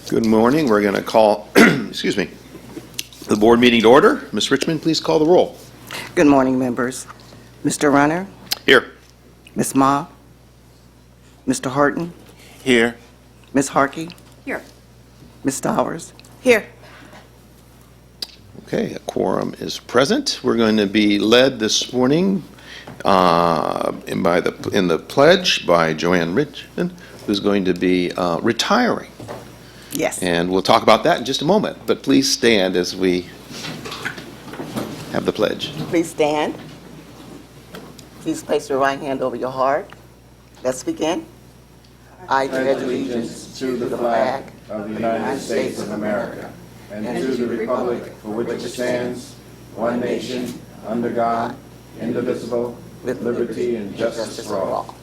Good morning. We're going to call, excuse me, the board meeting to order. Ms. Richmond, please call the roll. Good morning, members. Mr. Runner, Here. Ms. Ma, Mr. Horton, Here. Ms. Harkey, Here. Ms. Stowers. Here. Okay, a quorum is present. We're going to be led this morning in the pledge by Joanne Richmond, who's going to be retiring. Yes. And we'll talk about that in just a moment. But please stand as we have the pledge. Please stand. Please place your right hand over your heart. Let's begin. I pledge allegiance to the flag of the United States of America and to the republic for which it stands, one nation, under God, indivisible, with liberty and justice for all.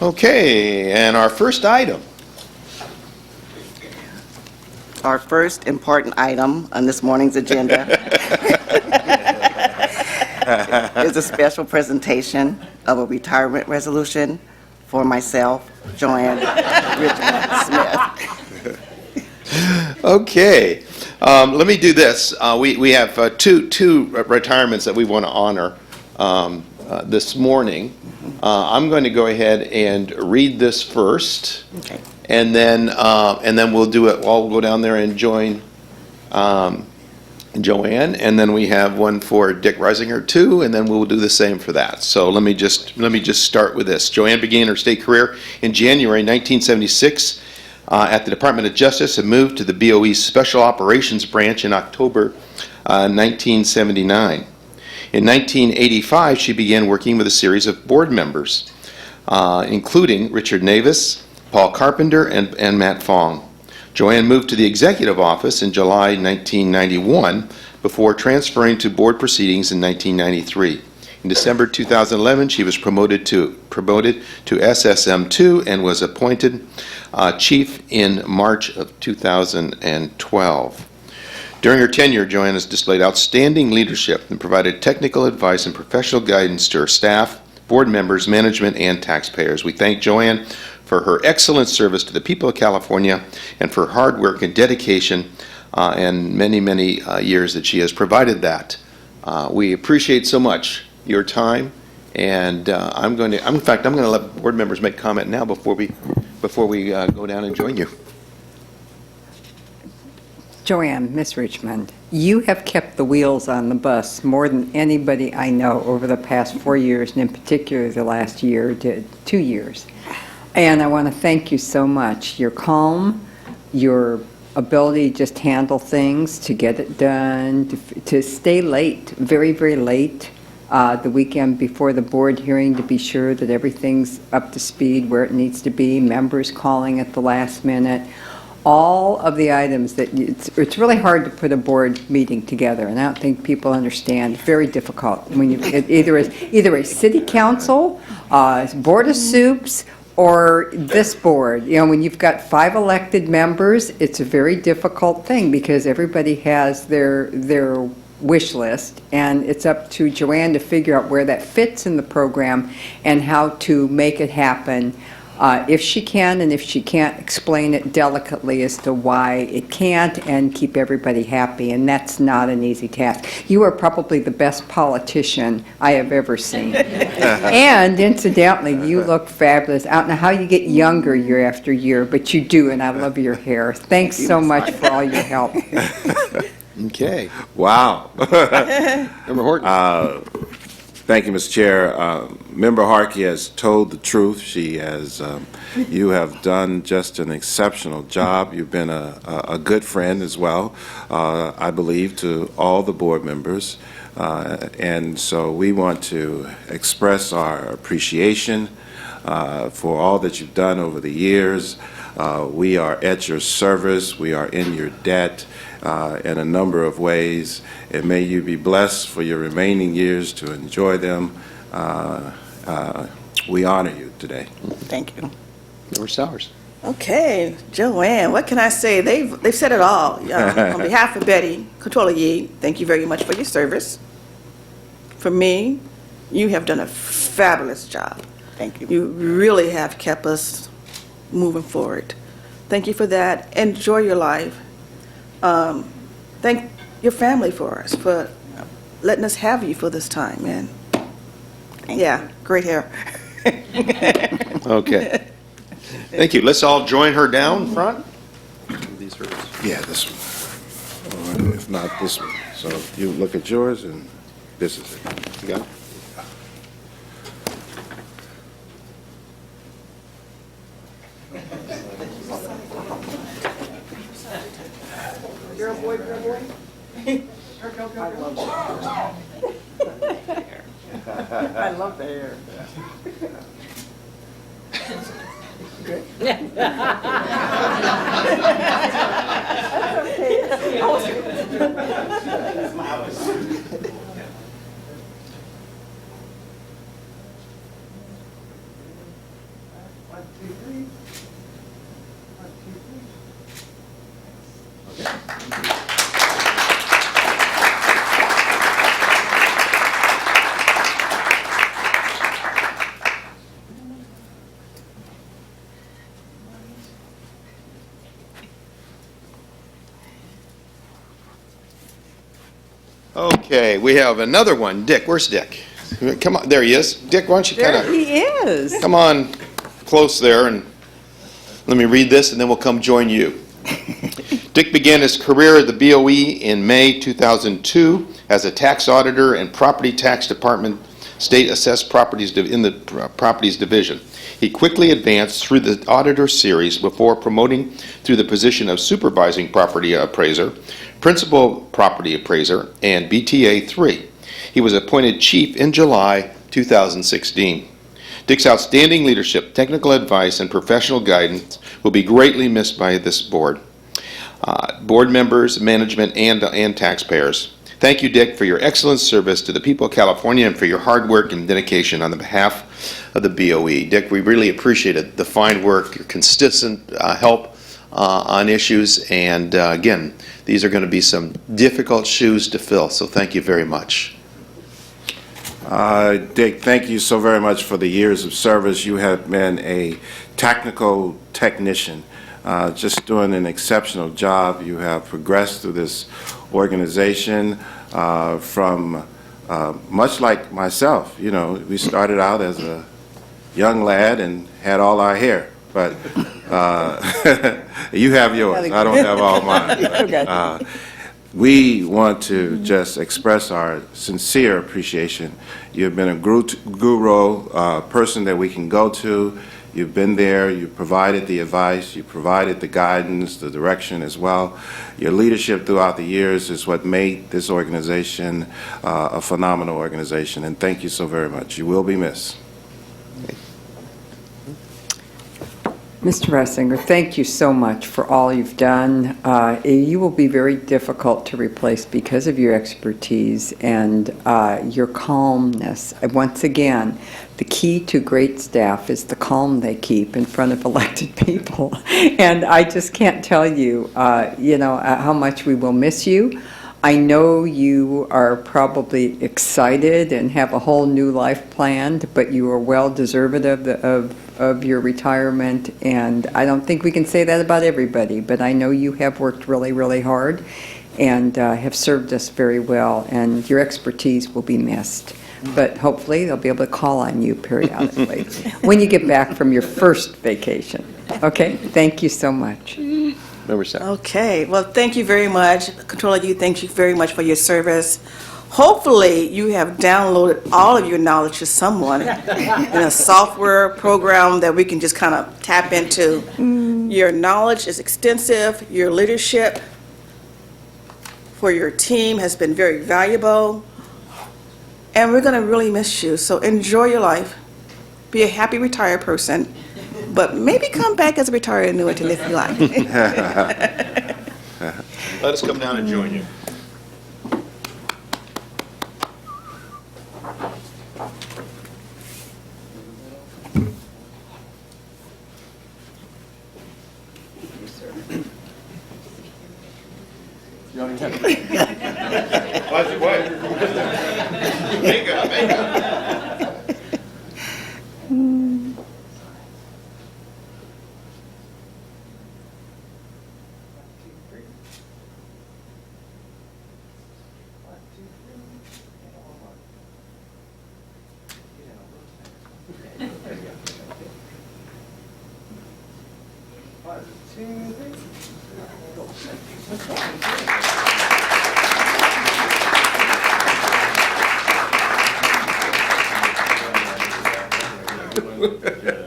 Okay, and our first item. Our first important item on this morning's agenda is a special presentation of a retirement resolution for myself, Joanne Richmond Smith. Okay, let me do this. We have two retirements that we want to honor this morning. I'm going to go ahead and read this first, Okay. and then we'll do it. I'll go down there and join Joanne, and then we have one for Dick Reisinger too, and then we'll do the same for that. So let me just start with this. Joanne began her state career in January 1976 at the Department of Justice and moved to the BOE's Special Operations Branch in October 1979. In 1985, she began working with a series of board members, including Richard Navis, Paul Carpenter, and Matt Fong. Joanne moved to the executive office in July 1991 before transferring to board proceedings in 1993. In December 2011, she was promoted to SSM2 and was appointed chief in March of 2012. During her tenure, Joanne has displayed outstanding leadership and provided technical advice and professional guidance to her staff, board members, management, and taxpayers. We thank Joanne for her excellent service to the people of California and for hard work and dedication and many, many years that she has provided that. We appreciate so much your time, and I'm going to let board members make comment now before we go down and join you. Joanne, Miss Richmond, you have kept the wheels on the bus more than anybody I know over the past 4 years, and in particular the last year to 2 years. And I want to thank you so much. Your calm, your ability to just handle things, to get it done, to stay late, very, very late, the weekend before the board hearing to be sure that everything's up to speed where it needs to be, members calling at the last minute. All of the items that it's really hard to put a board meeting together, and I don't think people understand. It's very difficult when you either a city council, board of soups, or this board. You know, when you've got 5 elected members, it's a very difficult thing because everybody has their wish list, and it's up to Joanne to figure out where that fits in the program and how to make it happen. If she can, and if she can't, explain it delicately as to why it can't and keep everybody happy, and that's not an easy task. You are probably the best politician I have ever seen. And incidentally, you look fabulous. I don't know how you get younger year after year, but you do, and I love your hair. Thanks so much for all your help. Okay. Wow. Member Horton. Thank you, Mr. Chair. Member Harkey has told the truth. She has, you have done just an exceptional job. You've been a good friend as well, I believe, to all the board members. And so we want to express our appreciation for all that you've done over the years. We are at your service. We are in your debt in a number of ways. And may you be blessed for your remaining years to enjoy them. We honor you today. Thank you. Member Stowers. Okay, Joanne, what can I say? They've said it all. On behalf of Betty, Controller Yee, thank you very much for your service. For me, you have done a fabulous job. Thank you. You really have kept us moving forward. Thank you for that. Enjoy your life. Thank your family for us, for letting us have you for this time, man. Yeah, great hair. Okay. Thank you. Let's all join her down front. These hers. Yeah, this one. Or if not, this one. So you look at yours, and this is it. You got it? Girl, boy, girl, boy. I love the hair. Okay, we have another one. Dick, where's Dick? Come on, there he is. Dick, why don't you kind There of he is. come on close there and let me read this and then we'll come join you. Dick began his career at the BOE in May 2002 as a tax auditor and property tax department state assessed properties in the properties division. He quickly advanced through the auditor series before promoting through the position of supervising property appraiser, principal property appraiser, and BTA 3. He was appointed chief in July 2016. Dick's outstanding leadership, technical advice, and professional guidance will be greatly missed by this board. Board members, management, and taxpayers. Thank you, Dick, for your excellent service to the people of California and for your hard work and dedication on the behalf of the BOE. Dick, we really appreciated the fine work, your consistent help on issues, and again, these are going to be some difficult shoes to fill, so thank you very much. Dick, thank you so very much for the years of service. You have been a technical technician, just doing an exceptional job. You have progressed through this organization from much like myself. You know, we started out as a young lad and had all our hair, but you have yours. I don't have all mine. We want to just express our sincere appreciation. You've been a guru, person that we can go to. You've been there, you provided the advice, you provided the guidance, the direction as well. Your leadership throughout the years is what made this organization a phenomenal organization, and thank you so very much. You will be missed. Mr. Ressinger, thank you so much for all you've done. You will be very difficult to replace because of your expertise and your calmness. Once again, the key to great staff is the calm they keep in front of elected people. And I just can't tell you, how much we will miss you. I know you are probably excited and have a whole new life planned, but you are well deserved of your retirement, and I don't think we can say that about everybody, but I know you have worked really, really hard and have served us very well, and your expertise will be missed. But hopefully they'll be able to call on you periodically when you get back from your first vacation. Okay? Thank you so much. Member Seth. Okay, well, thank you very much. Controller, you, thank you very much for your service. Hopefully, you have downloaded all of your knowledge to someone in a software program that we can just kind of tap into. Your knowledge is extensive. Your leadership for your team has been very valuable. And we're going to really miss you. So enjoy your life. Be a happy retired person. But maybe come back as a retired annuitant if you like. Let us come down and join you.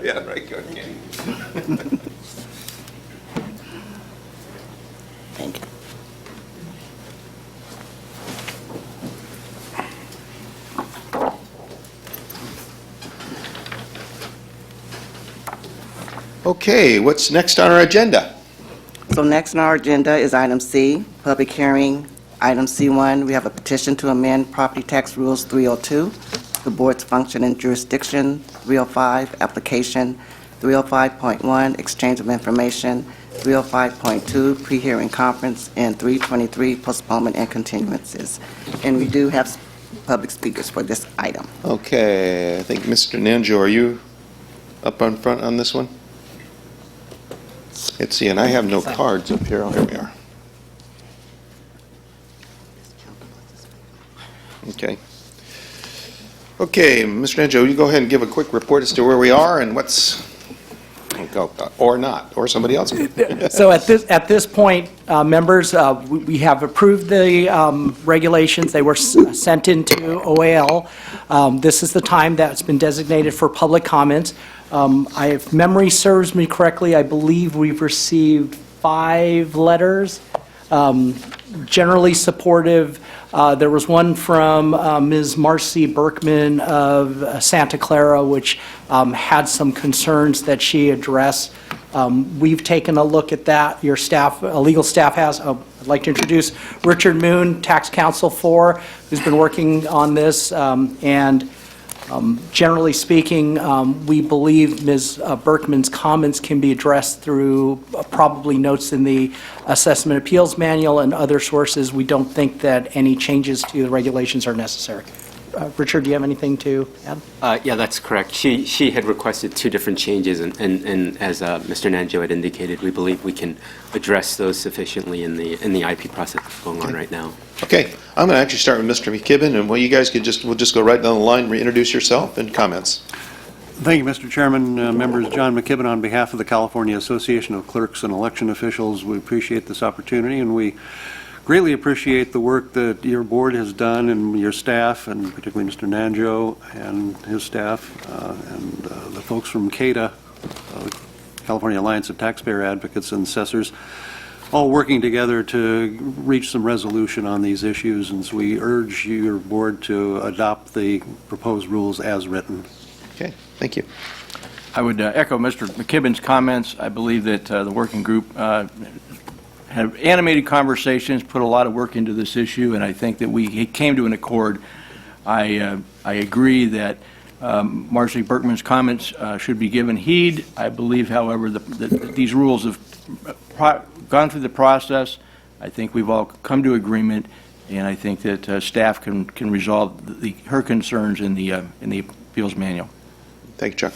Yeah, right, good. Thank you. Okay, what's next on our agenda? So next on our agenda is item C, public hearing. Item C1, we have a petition to amend Property Tax Rules 302, the board's function and jurisdiction, 305, application, 305.1, exchange of information, 305.2, pre-hearing conference, and 323, postponement and continuances. And we do have public speakers for this item. Okay, I think Mr. Nanjo, are you up on front on this one? Let's see, and I have no cards up here. Oh, here we are. Okay. Okay, Mr. Nanjo, you go ahead and give a quick report as to where we are and what's... or not, or somebody else. So at this point, members, we have approved the regulations. They were sent into OAL. This is the time that's been designated for public comments. If memory serves me correctly, I believe we've received 5 letters, generally supportive. There was one from Ms. Marcy Berkman of Santa Clara, which had some concerns that she addressed. We've taken a look at that. Your staff, legal staff has. I'd like to introduce Richard Moon, Tax Counsel 4, who's been working on this. Generally speaking, we believe Ms. Berkman's comments can be addressed through probably notes in the Assessment Appeals Manual and other sources. We don't think that any changes to the regulations are necessary. Richard, do you have anything to add? Yeah, that's correct. She had requested 2 different changes, and as Mr. Nanjo had indicated, we believe we can address those sufficiently in the IP process that's going on right now. Okay, I'm going to actually start with Mr. McKibben, and you guys we'll just go right down the line, reintroduce yourself and comments. Thank you, Mr. Chairman. Members, John McKibben on behalf of the California Association of Clerks and Election Officials. We appreciate this opportunity, and we greatly appreciate the work that your board has done and your staff, and particularly Mr. Nanjo and his staff, and the folks from CATA, California Alliance of Taxpayer Advocates and Assessors, all working together to reach some resolution on these issues. And so we urge your board to adopt the proposed rules as written. Okay, thank you. I would echo Mr. McKibben's comments. I believe that the working group have animated conversations, put a lot of work into this issue, and I think that we came to an accord. I agree that Marcy Berkman's comments should be given heed. I believe, however, that these rules have gone through the process. I think we've all come to agreement, and I think that staff can resolve her concerns in the appeals manual. Thank you, Chuck.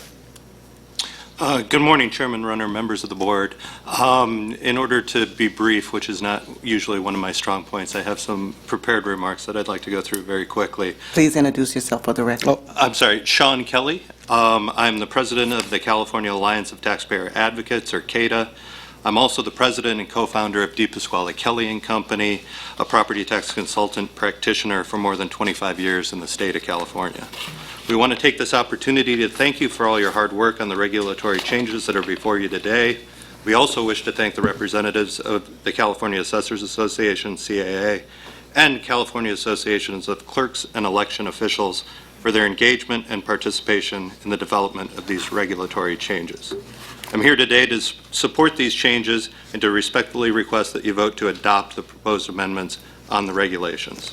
Good morning, Chairman Runner, members of the board. In order to be brief, which is not usually one of my strong points, I have some prepared remarks that I'd like to go through very quickly. Please introduce yourself for the record. Oh, I'm sorry, Sean Kelly. I'm the president of the California Alliance of Taxpayer Advocates, or CATA. I'm also the president and co-founder of DePasquale Kelly and Company, a property tax consultant practitioner for more than 25 years in the state of California. We want to take this opportunity to thank you for all your hard work on the regulatory changes that are before you today. We also wish to thank the representatives of the California Assessors Association, CAA, and California Associations of Clerks and Election Officials for their engagement and participation in the development of these regulatory changes. I'm here today to support these changes and to respectfully request that you vote to adopt the proposed amendments on the regulations.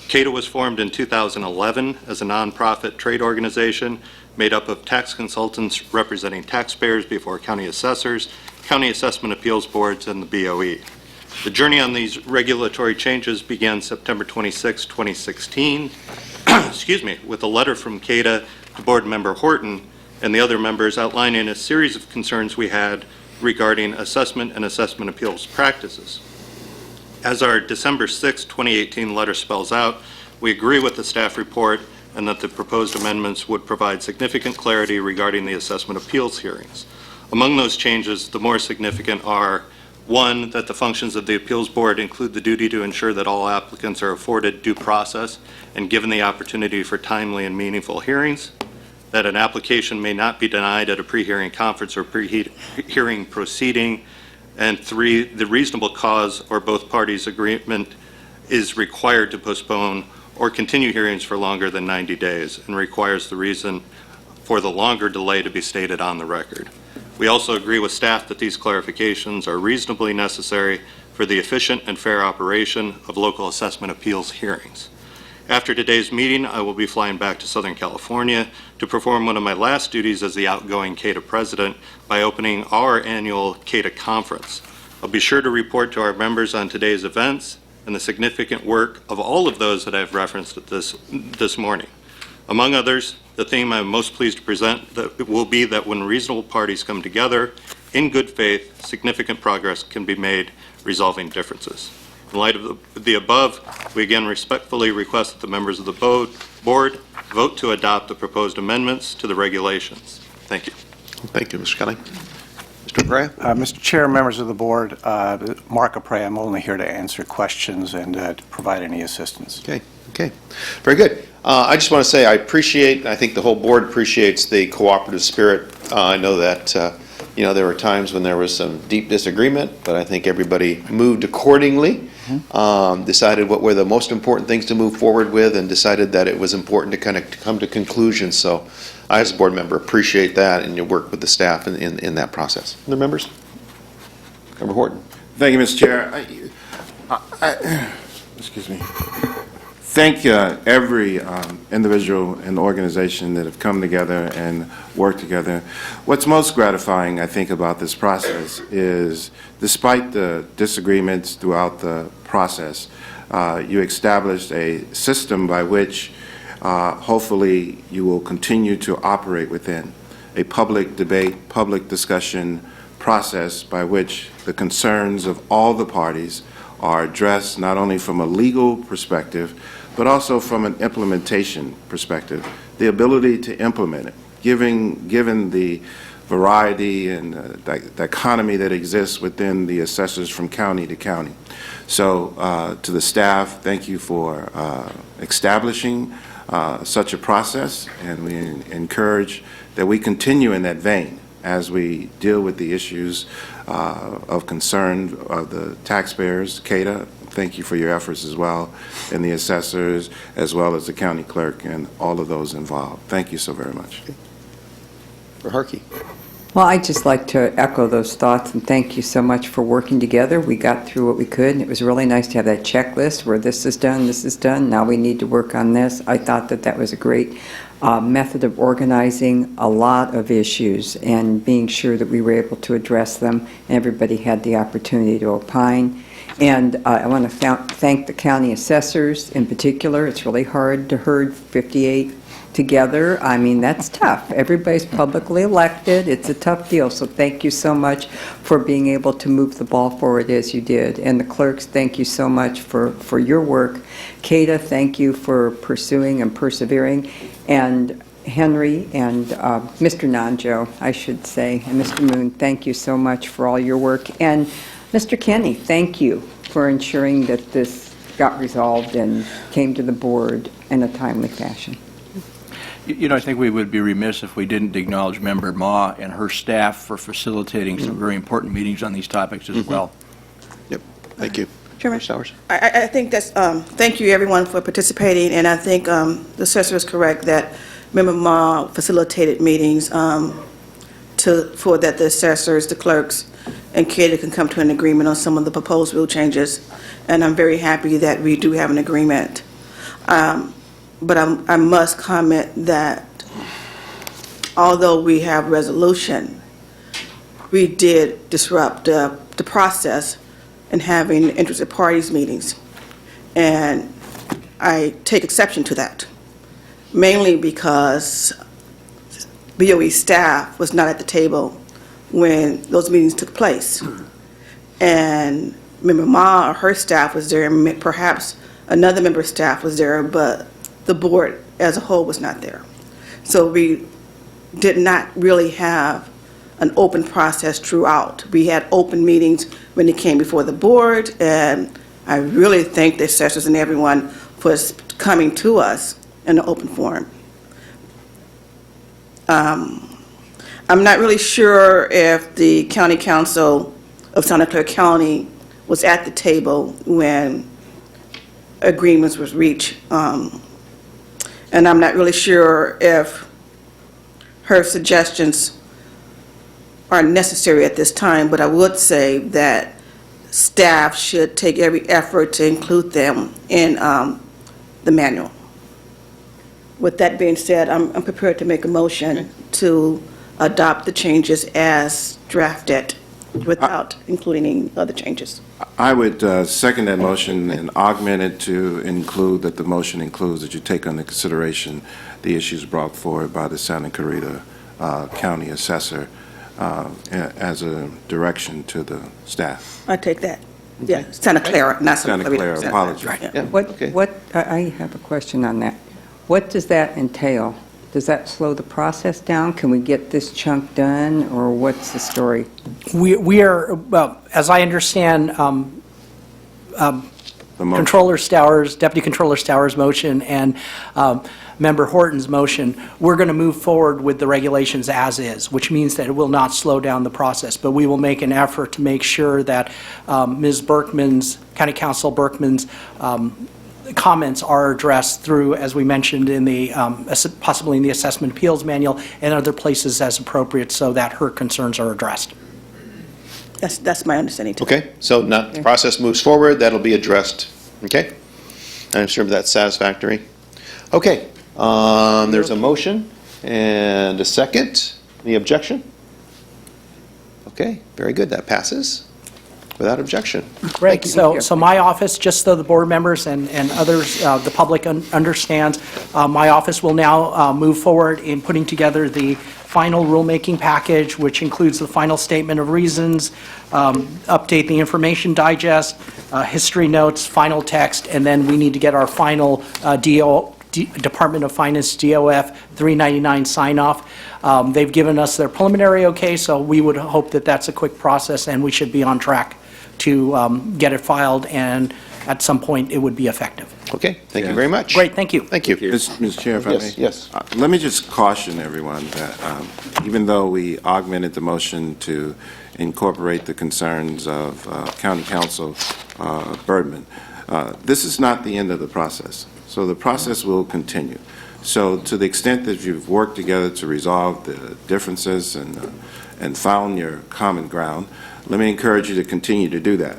CATA was formed in 2011 as a nonprofit trade organization made up of tax consultants representing taxpayers before county assessors, county assessment appeals boards, and the BOE. The journey on these regulatory changes began September 26, 2016, with a letter from CATA to board member Horton and the other members outlining a series of concerns we had regarding assessment and assessment appeals practices. As our December 6, 2018 letter spells out, we agree with the staff report and that the proposed amendments would provide significant clarity regarding the assessment appeals hearings. Among those changes, the more significant are, 1, that the functions of the appeals board include the duty to ensure that all applicants are afforded due process and given the opportunity for timely and meaningful hearings, that an application may not be denied at a pre-hearing conference or pre-hearing proceeding, and 3, the reasonable cause or both parties' agreement is required to postpone or continue hearings for longer than 90 days and requires the reason for the longer delay to be stated on the record. We also agree with staff that these clarifications are reasonably necessary for the efficient and fair operation of local assessment appeals hearings. After today's meeting, I will be flying back to Southern California to perform one of my last duties as the outgoing CATA president by opening our annual CATA conference. I'll be sure to report to our members on today's events and the significant work of all of those that I've referenced at this morning. Among others, the theme I'm most pleased to present will be that when reasonable parties come together in good faith, significant progress can be made resolving differences. In light of the above, we again respectfully request that the members of the board vote to adopt the proposed amendments to the regulations. Thank you. Thank you, Mr. Kelly. Mr. Bray? Mr. Chair, members of the board, Mark Apray, I'm only here to answer questions and to provide any assistance. Okay, very good. I just want to say I think the whole board appreciates the cooperative spirit. I know that, there were times when there was some deep disagreement, but I think everybody moved accordingly, decided what were the most important things to move forward with, and decided that it was important to kind of come to conclusions. So I, as a board member, appreciate that, and you work with the staff in that process. Other members? Member Horton. Thank you, Mr. Chair. Excuse me. Thank every individual and organization that have come together and worked together. What's most gratifying, I think, about this process is, despite the disagreements throughout the process, you established a system by which hopefully you will continue to operate within a public debate, public discussion process by which the concerns of all the parties are addressed not only from a legal perspective, but also from an implementation perspective, the ability to implement it, given the variety and the economy that exists within the assessors from county to county. So to the staff, thank you for establishing such a process, and we encourage that we continue in that vein as we deal with the issues of concern of the taxpayers. Kata, thank you for your efforts as well, and the assessors, as well as the county clerk and all of those involved. Thank you so very much. For Harkey. Well, I'd just like to echo those thoughts and thank you so much for working together. We got through what we could, and it was really nice to have that checklist where this is done, now we need to work on this. I thought that that was a great method of organizing a lot of issues and being sure that we were able to address them, and everybody had the opportunity to opine. And I want to thank the county assessors in particular. It's really hard to herd 58 together. I mean, that's tough. Everybody's publicly elected. It's a tough deal. So thank you so much for being able to move the ball forward as you did. And the clerks, thank you so much for your work. Kata, thank you for pursuing and persevering. And Henry and Mr. Nanjo, I should say, and Mr. Moon, thank you so much for all your work. And Mr. Kenny, thank you for ensuring that this got resolved and came to the board in a timely fashion. I think we would be remiss if we didn't acknowledge Member Ma and her staff for facilitating some very important meetings on these topics as well. Yep, thank you. Chairman, Sowers. I think that's, thank you everyone for participating, and I think the assessor is correct that Member Ma facilitated meetings for that the assessors, the clerks, and Kata can come to an agreement on some of the proposed rule changes, and I'm very happy that we do have an agreement. But I must comment that although we have resolution, we did disrupt the process in having interested parties meetings. And I take exception to that, mainly because BOE staff was not at the table when those meetings took place. And Member Ma or her staff was there, and perhaps another member of staff was there, but the board as a whole was not there. So we did not really have an open process throughout. We had open meetings when it came before the board, and I really thank the assessors and everyone for coming to us in an open forum. I'm not really sure if the County Council of Santa Clara County was at the table when agreements was reached. And I'm not really sure if her suggestions are necessary at this time, but I would say that staff should take every effort to include them in the manual. With that being said, I'm prepared to make a motion to adopt the changes as drafted without including any other changes. I would second that motion and augment it to include that the motion includes that you take under consideration the issues brought forward by the Santa Clarita County Assessor as a direction to the staff. I take that. Yeah, Santa Clara, not Santa Santa Clarita. Clara, apologies. Right. Yeah, okay. I have a question on that. What does that entail? Does that slow the process down? Can we get this chunk done, or what's the story? We are, well, as I understand, The motion. Controller Stowers, Deputy Controller Stowers' motion and Member Horton's motion, we're going to move forward with the regulations as is, which means that it will not slow down the process. But we will make an effort to make sure that Ms. Berkman's, County Council Berkman's comments are addressed through, as we mentioned, in the, possibly in the Assessment Appeals Manual and other places as appropriate, so that her concerns are addressed. That's my understanding, too. Okay, so now the process moves forward, that'll be addressed, okay? I'm sure that's satisfactory. Okay, there's a motion and a second. Any objection? Okay, very good, that passes without objection. Great. So my office, just so the board members and others, the public understands, my office will now move forward in putting together the final rulemaking package, which includes the final statement of reasons, update the information digest, history notes, final text, and then we need to get our final Department of Finance DOF 399 sign-off. They've given us their preliminary okay, so we would hope that that's a quick process, and we should be on track to get it filed, and at some point, it would be effective. Okay, thank you very much. Great, thank you. Thank you. Ms. Chair, if I may? Yes, yes. Let me just caution everyone that even though we augmented the motion to incorporate the concerns of County Council Birdman, this is not the end of the process. So the process will continue. So to the extent that you've worked together to resolve the differences and found your common ground, let me encourage you to continue to do that.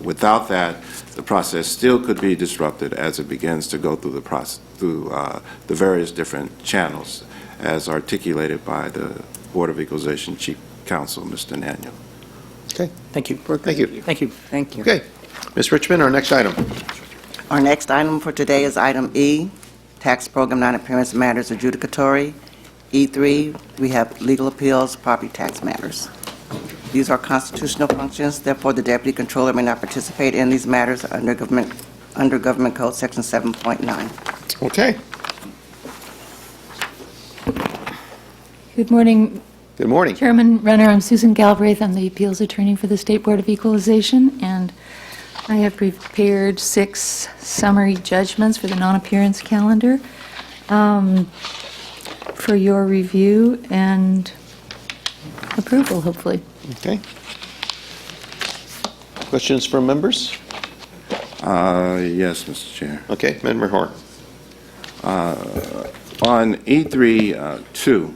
Without that, the process still could be disrupted as it begins to go through the various different channels as articulated by the Board of Equalization Chief Counsel, Mr. Naniel. Okay, Thank you. thank you. Thank you. Thank you. Okay, Ms. Richmond, our next item. Our next item for today is item E, Tax Program Non-Appearance Matters Adjudicatory. E3, we have legal appeals, property tax matters. These are constitutional functions, therefore the Deputy Controller may not participate in these matters under Government Code Section 7.9. Okay, Good morning, good morning. Chairman Renner. I'm Susan Galbraith. I'm the appeals attorney for the State Board of Equalization, and I have prepared 6 summary judgments for the non-appearance calendar for your review and approval, hopefully. Okay. Questions from members? Yes, Mr. Chair. Okay, Member Horn. On E3-2,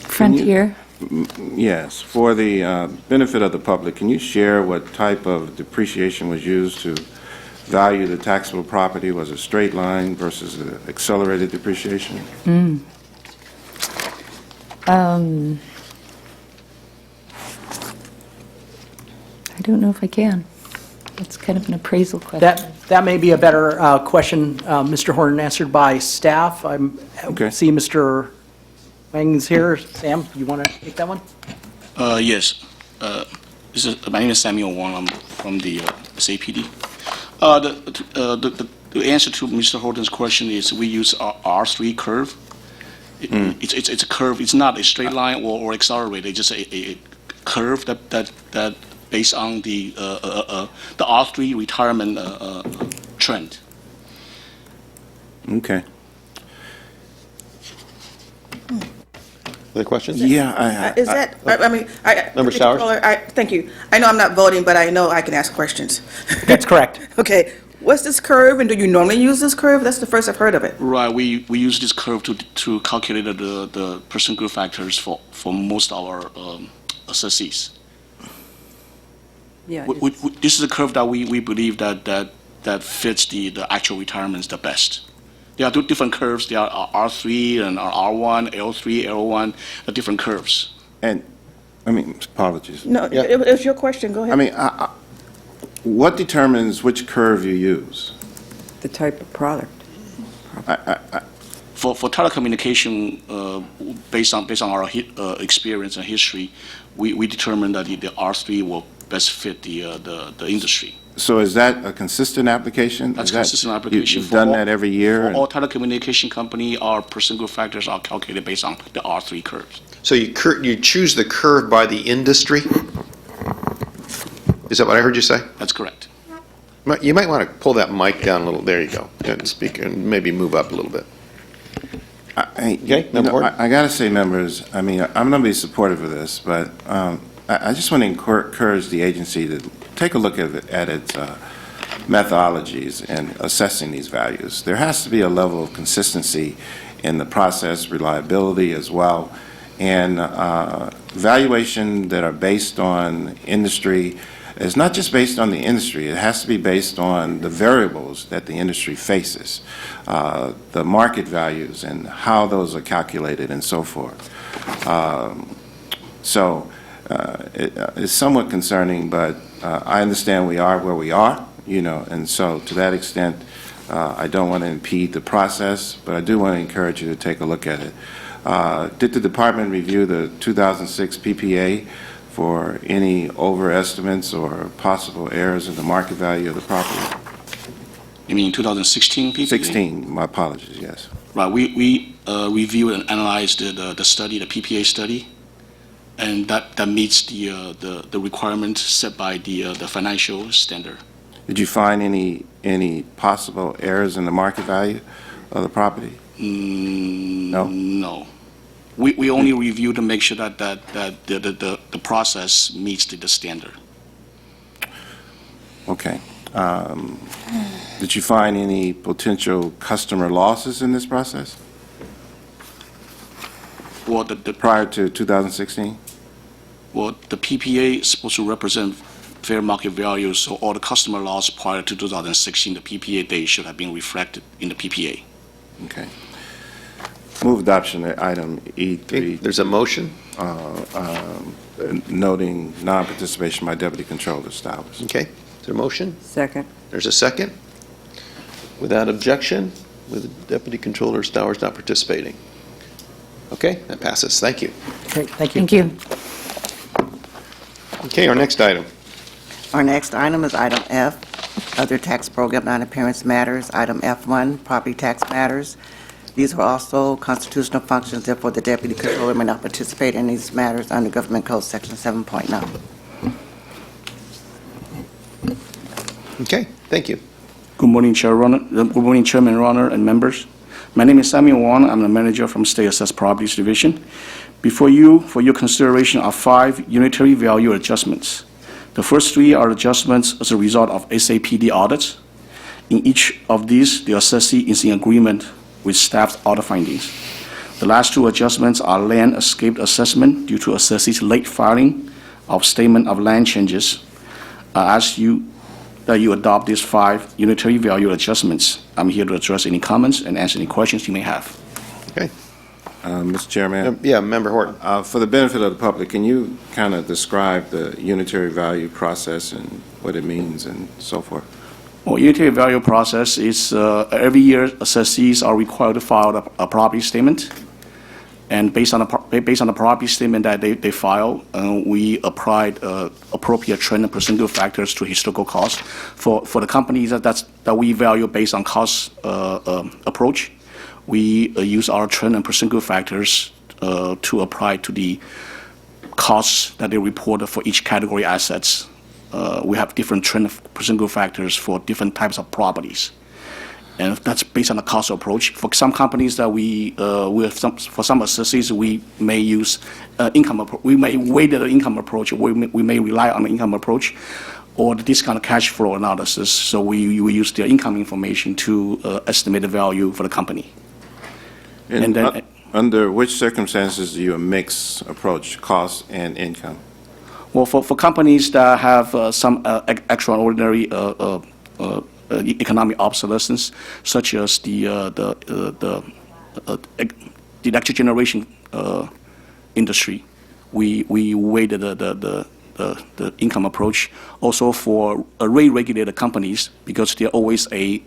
Frontier. yes, for the benefit of the public, can you share what type of depreciation was used to value the taxable property? Was it straight line versus accelerated depreciation? I don't know if I can. It's kind of an appraisal question. That may be a better question, Mr. Horn, answered by staff. I Okay. see Mr. Wang's here. Sam, you want to take that one? Yes. My name is Samuel Wong. I'm from the SAPD. The answer to Mr. Horton's question is we use R3 curve. It's a curve. It's not a straight line or accelerated. It's just a curve that based on the R3 retirement trend. Okay. Other questions? Yeah, Is that, Member Stowers? Thank you. I know I'm not voting, but I know I can ask questions. That's correct. Okay, what's this curve, and do you normally use this curve? That's the first I've heard of it. Right. We use this curve to calculate the percent growth factors for most of our assessees. Yeah, This is a curve that we believe that fits the actual retirements the best. There are 2 different curves. There are R3 and R1, L3, L1, the different curves. and, apologies. No, Yeah. it was your question, go ahead. What determines which curve you use? the type of product. For telecommunication, based on our experience and history, we determined that the R3 will best fit the industry. So is that a consistent application? That's Is that- consistent application. You've for done all- that every year? For and- all telecommunication company, our percent growth factors are calculated based on the R3 curves. So you choose the curve by the industry? Is that what I heard you say? That's correct. You might want to pull that mic down a little. There you go. And speak, and maybe move up a little bit. Okay, Member Horton? I got to say, members, I mean, I'm going to be supportive of this, but I just want to encourage the agency to take a look at its methodologies in assessing these values. There has to be a level of consistency in the process, reliability as well, and valuation that are based on industry. It's not just based on the industry. It has to be based on the variables that the industry faces, the market values and how those are calculated and so forth. It's somewhat concerning, but I understand we are where we are, and so to that extent, I don't want to impede the process, but I do want to encourage you to take a look at it. Did the department review the 2006 PPA for any overestimates or possible errors in the market value of the property? You mean 2016 PPA? 16, my apologies, yes. Right, we reviewed and analyzed the study, the PPA study, and that meets the requirement set by the financial standard. Did you find any possible errors in the market value of the property? No? No. We only review to make sure that the process meets the standard. Okay. Did you find any potential customer losses in this process Well, prior to 2016? well, the PPA is supposed to represent fair market value, so all the customer loss prior to 2016, the PPA date should have been reflected in the PPA. Okay. Move adoption of item Okay, E3, there's a motion. noting non-participation by Deputy Controller Stowers. Okay, is there a motion? Second. There's a second. Without objection, with Deputy Controller Stowers not participating. Okay, that passes. Thank you. Great, thank you. Thank you. Okay, our next item. Our next item is item F, other tax program non-appearance matters. Item F1, property tax matters. These are also constitutional functions, therefore the deputy controller may not participate in these matters under Government Code Section 7.9. Okay, thank you. Good morning, Good morning, Chairman Ronner and members. My name is Samuel Wong. I'm the manager from State Assessed Properties Division. Before you, for your consideration, are 5 unitary value adjustments. The first 3 are adjustments as a result of SAPD audits. In each of these, the assessee is in agreement with staff's audit findings. The last 2 adjustments are land escape assessment due to assessee's late filing of statement of land changes. I ask you that you adopt these 5 unitary value adjustments. I'm here to address any comments and answer any questions you may have. Okay. Mr. Chairman? Yeah, Member Horton. For the benefit of the public, can you kind of describe the unitary value process and what it means and so forth? Well, unitary value process is every year assessees are required to file a property statement. And based on the property statement that they file, we applied appropriate trend and percentile factors to historical costs. For the companies that we value based on cost approach, we use our trend and percentile factors to apply to the costs that they reported for each category assets. We have different trend and percentile factors for different types of properties. And that's based on the cost approach. For some companies that for some assessees, we may use we may weight the income approach, or we may rely on the income approach, or the discounted cash flow analysis. So we use the income information to estimate the value for the company. And then, under which circumstances do you mix approach cost and income? well, for companies that have some extraordinary economic obsolescence, such as the electric generation industry, we weighted the income approach. Also for rate-regulated companies, because there's always a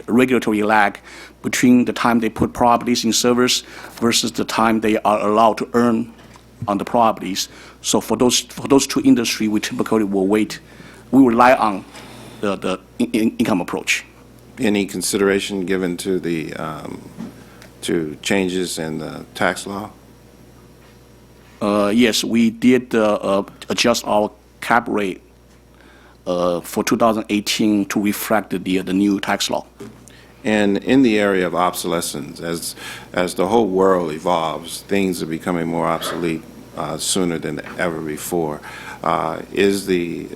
regulatory lag between the time they put properties in service versus the time they are allowed to earn on the properties. So for those two industries, we typically we rely on the income approach. Any consideration given to the, to changes in the tax law? Yes, we did adjust our cap rate for 2018 to reflect the new tax law. And in the area of obsolescence, as the whole world evolves, things are becoming more obsolete sooner than ever before. Is the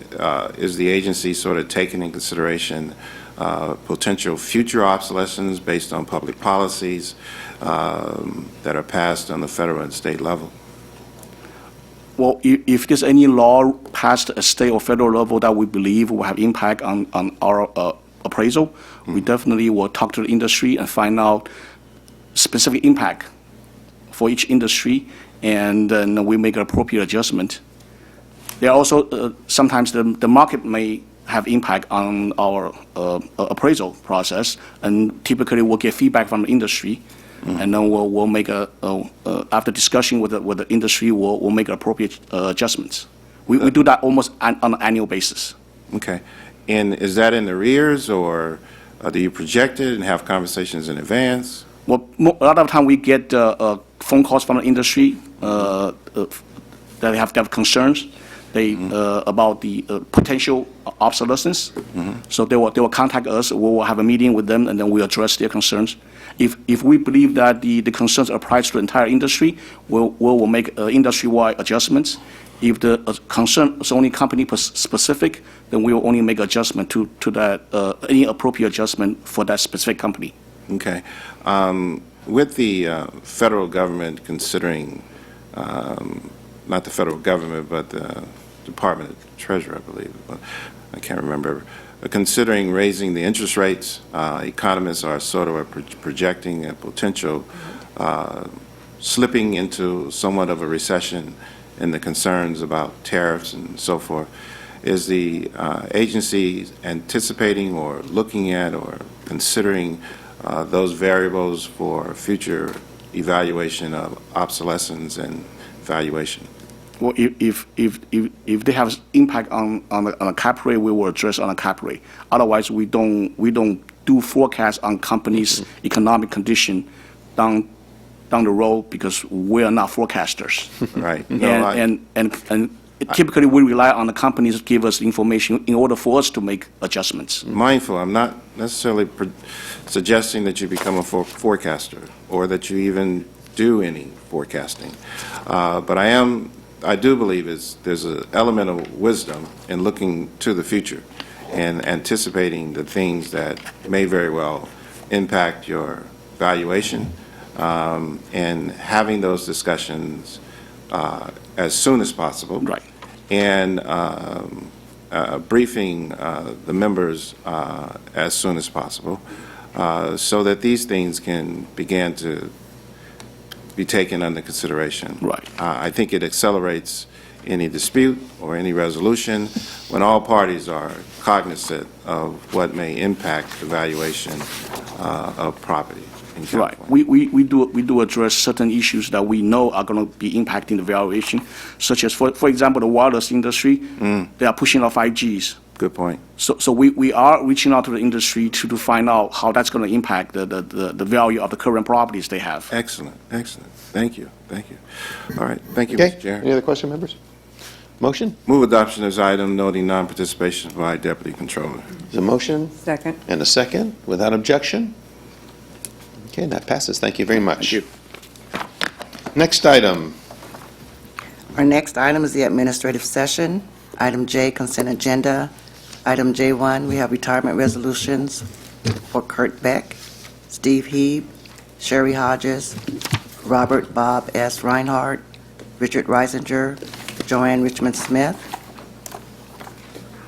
agency sort of taking in consideration potential future obsolescence based on public policies that are passed on the federal and state level? Well, if there's any law passed at state or federal level that we believe will have impact on our appraisal, we definitely will talk to the industry and find out specific impact for each industry, and then we make an appropriate adjustment. There are also sometimes the market may have impact on our appraisal process, and typically we'll get feedback from the industry, and then we'll make after discussion with the industry, we'll make appropriate adjustments. We do that almost on an annual basis. Okay. And is that in arrears, or do you project it and have conversations in advance? Well, a lot of time we get phone calls from the industry that have concerns about the potential obsolescence. So they will contact us. We will have a meeting with them, and then we address their concerns. If we believe that the concerns apply to the entire industry, we'll make industry-wide adjustments. If the concern is only company specific, then we will only make adjustment to that, any appropriate adjustment for that specific company. Okay. With the federal government considering, not the federal government, but the Department of the Treasury, I believe, I can't remember, considering raising the interest rates, economists are sort of projecting a potential slipping into somewhat of a recession and the concerns about tariffs and so forth. Is the agency anticipating or looking at or considering those variables for future evaluation of obsolescence and valuation? Well, if they have impact on a cap rate, we will address on a cap rate. Otherwise, we don't do forecasts on companies' economic condition down the road, because we are not forecasters. Right. And typically we rely on the companies to give us information in order for us to make adjustments. Mindful, I'm not necessarily suggesting that you become a forecaster or that you even do any forecasting, but I do believe there's an element of wisdom in looking to the future and anticipating the things that may very well impact your valuation, and having those discussions as soon as possible. Right. And briefing the members as soon as possible, so that these things can begin to be taken under consideration. Right. I think it accelerates any dispute or any resolution when all parties are cognizant of what may impact the valuation of property in Right. California. We do address certain issues that we know are going to be impacting the valuation, such as, for example, the wireless industry. They are pushing out 5Gs. Good point. So we are reaching out to the industry to find out how that's going to impact the value of the current properties they have. Excellent, excellent. Thank you, thank you. All right, thank you, Okay, Mr. Chair. any other question, members? Motion? Move adoption of this item, noting non-participation by Deputy Controller. Is a motion Second. and a second without objection? Okay, that passes. Thank you very much. Thank Next item. Our next item is the administrative session. Item J, consent agenda. Item J1, we have retirement resolutions for Kurt Beck, Steve Heeb, Sherry Hodges, Robert Bob S. Reinhardt, Richard Reisinger, Joanne Richmond Smith.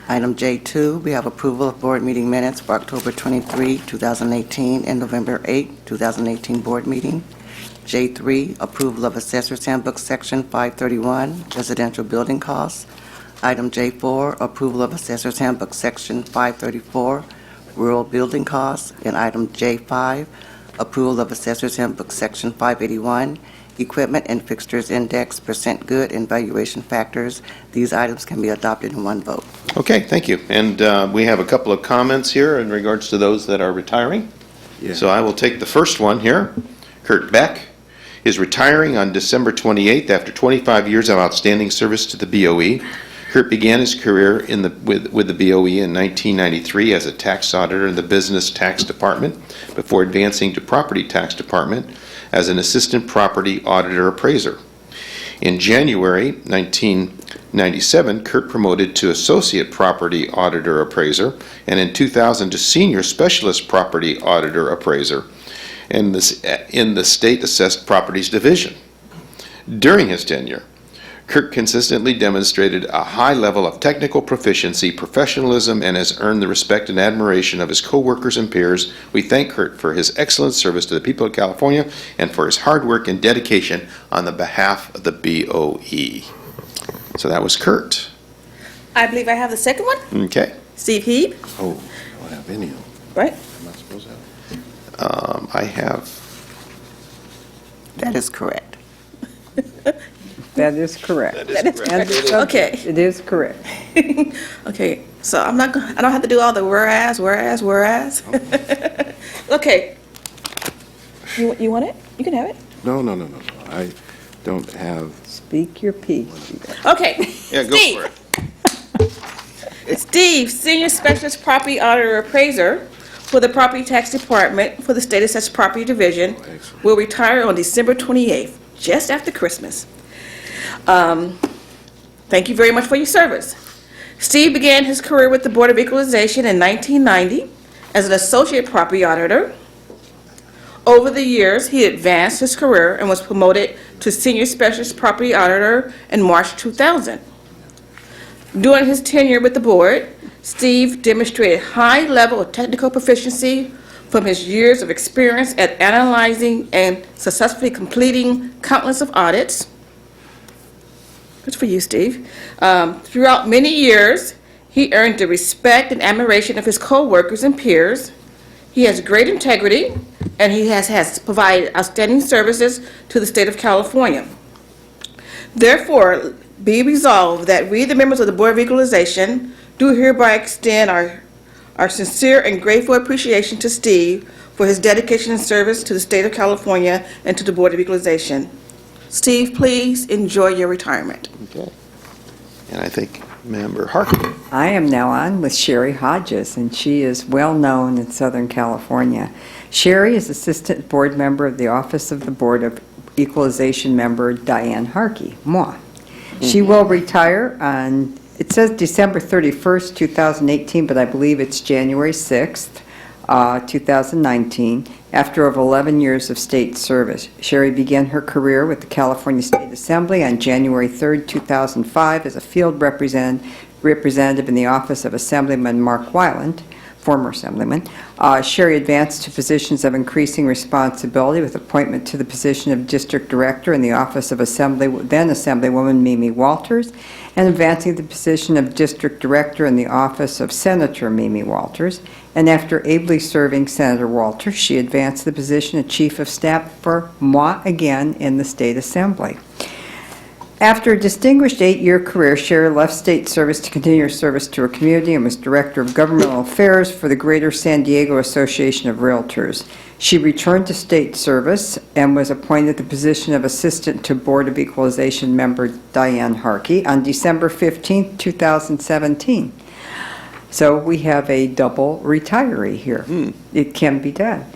Item J2, we have approval of board meeting minutes for October 23, 2018, and November 8, 2018 board meeting. J3, approval of Assessor's Handbook Section 531, residential building costs. Item J4, approval of Assessor's Handbook Section 534, rural building costs. And item J5, approval of Assessor's Handbook Section 581, Equipment and Fixtures Index, percent good, and valuation factors. These items can be adopted in one vote. Okay, thank you. And we have a couple of comments here in regards to those that are retiring. Yeah. So I will take the first one here. Kurt Beck is retiring on December 28th after 25 years of outstanding service to the BOE. Kurt began his career with the BOE in 1993 as a tax auditor in the Business Tax Department before advancing to Property Tax Department as an assistant property auditor appraiser. In January 1997, Kurt promoted to associate property auditor appraiser, and in 2000 to senior specialist property auditor appraiser in the State Assessed Properties Division. During his tenure, Kurt consistently demonstrated a high level of technical proficiency, professionalism, and has earned the respect and admiration of his co-workers and peers. We thank Kurt for his excellent service to the people of California and for his hard work and dedication on the behalf of the BOE. So that was Kurt. I believe I have the second one. Okay. Steve Heap, Oh, I don't have any of them. right? Am I supposed to have? I have, That is correct. That is correct. That is And correct. so Okay. It is correct. Okay, so I don't have to do all the whereas. Okay. You want it? You can have it. No. I don't have. Speak your piece. Okay. yeah, go Steve. for it. Steve, Senior Specialist Property Auditor Appraiser for the Property Tax Department for the State Assessed Property Division, Excellent. will retire on December 28th, just after Christmas. Thank you very much for your service. Steve began his career with the Board of Equalization in 1990 as an associate property auditor. Over the years, he advanced his career and was promoted to Senior Specialist Property Auditor in March 2000. During his tenure with the board, Steve demonstrated high level of technical proficiency from his years of experience at analyzing and successfully completing countless of audits. Good for you, Steve. Throughout many years, he earned the respect and admiration of his co-workers and peers. He has great integrity, and he has provided outstanding services to the state of California. Therefore, be resolved that we, the members of the Board of Equalization, do hereby extend our sincere and grateful appreciation to Steve for his dedication and service to the state of California and to the Board of Equalization. Steve, please enjoy your retirement. Okay. And I think Member Harkin. I am now on with Sherry Hodges, and she is well-known in Southern California. Sherry is Assistant Board Member of the Office of the Board of Equalization Member Diane Harkey, moi. She will retire on, it says December 31st, 2018, but I believe it's January 6th, 2019, after over 11 years of state service. Sherry began her career with the California State Assembly on January 3rd, 2005 as a field representative in the office of Assemblyman Mark Weiland, former Assemblyman. Sherry advanced to positions of increasing responsibility with appointment to the position of District Director in the office of then Assemblywoman Mimi Walters, and advancing to the position of District Director in the office of Senator Mimi Walters. And after ably serving Senator Walters, she advanced to the position of Chief of Staff for moi again in the State Assembly. After a distinguished 8-year career, Sherry left state service to continue her service to her community and was Director of Governmental Affairs for the Greater San Diego Association of Realtors. She returned to state service and was appointed to the position of Assistant to Board of Equalization Member Diane Harkey on December 15, 2017. So we have a double retiree here. It can be done.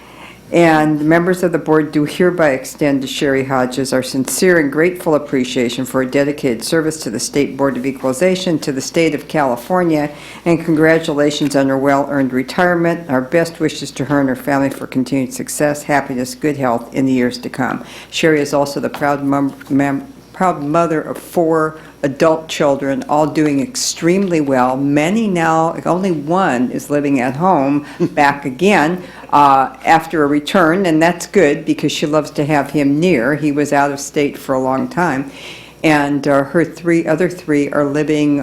And members of the board do hereby extend to Sherry Hodges our sincere and grateful appreciation for her dedicated service to the State Board of Equalization, to the state of California, and congratulations on her well-earned retirement. Our best wishes to her and her family for continued success, happiness, good health in the years to come. Sherry is also the proud mother of 4 adult children, all doing extremely well. Many now, only one is living at home, back again after a return, and that's good because she loves to have him near. He was out of state for a long time. And her other three are living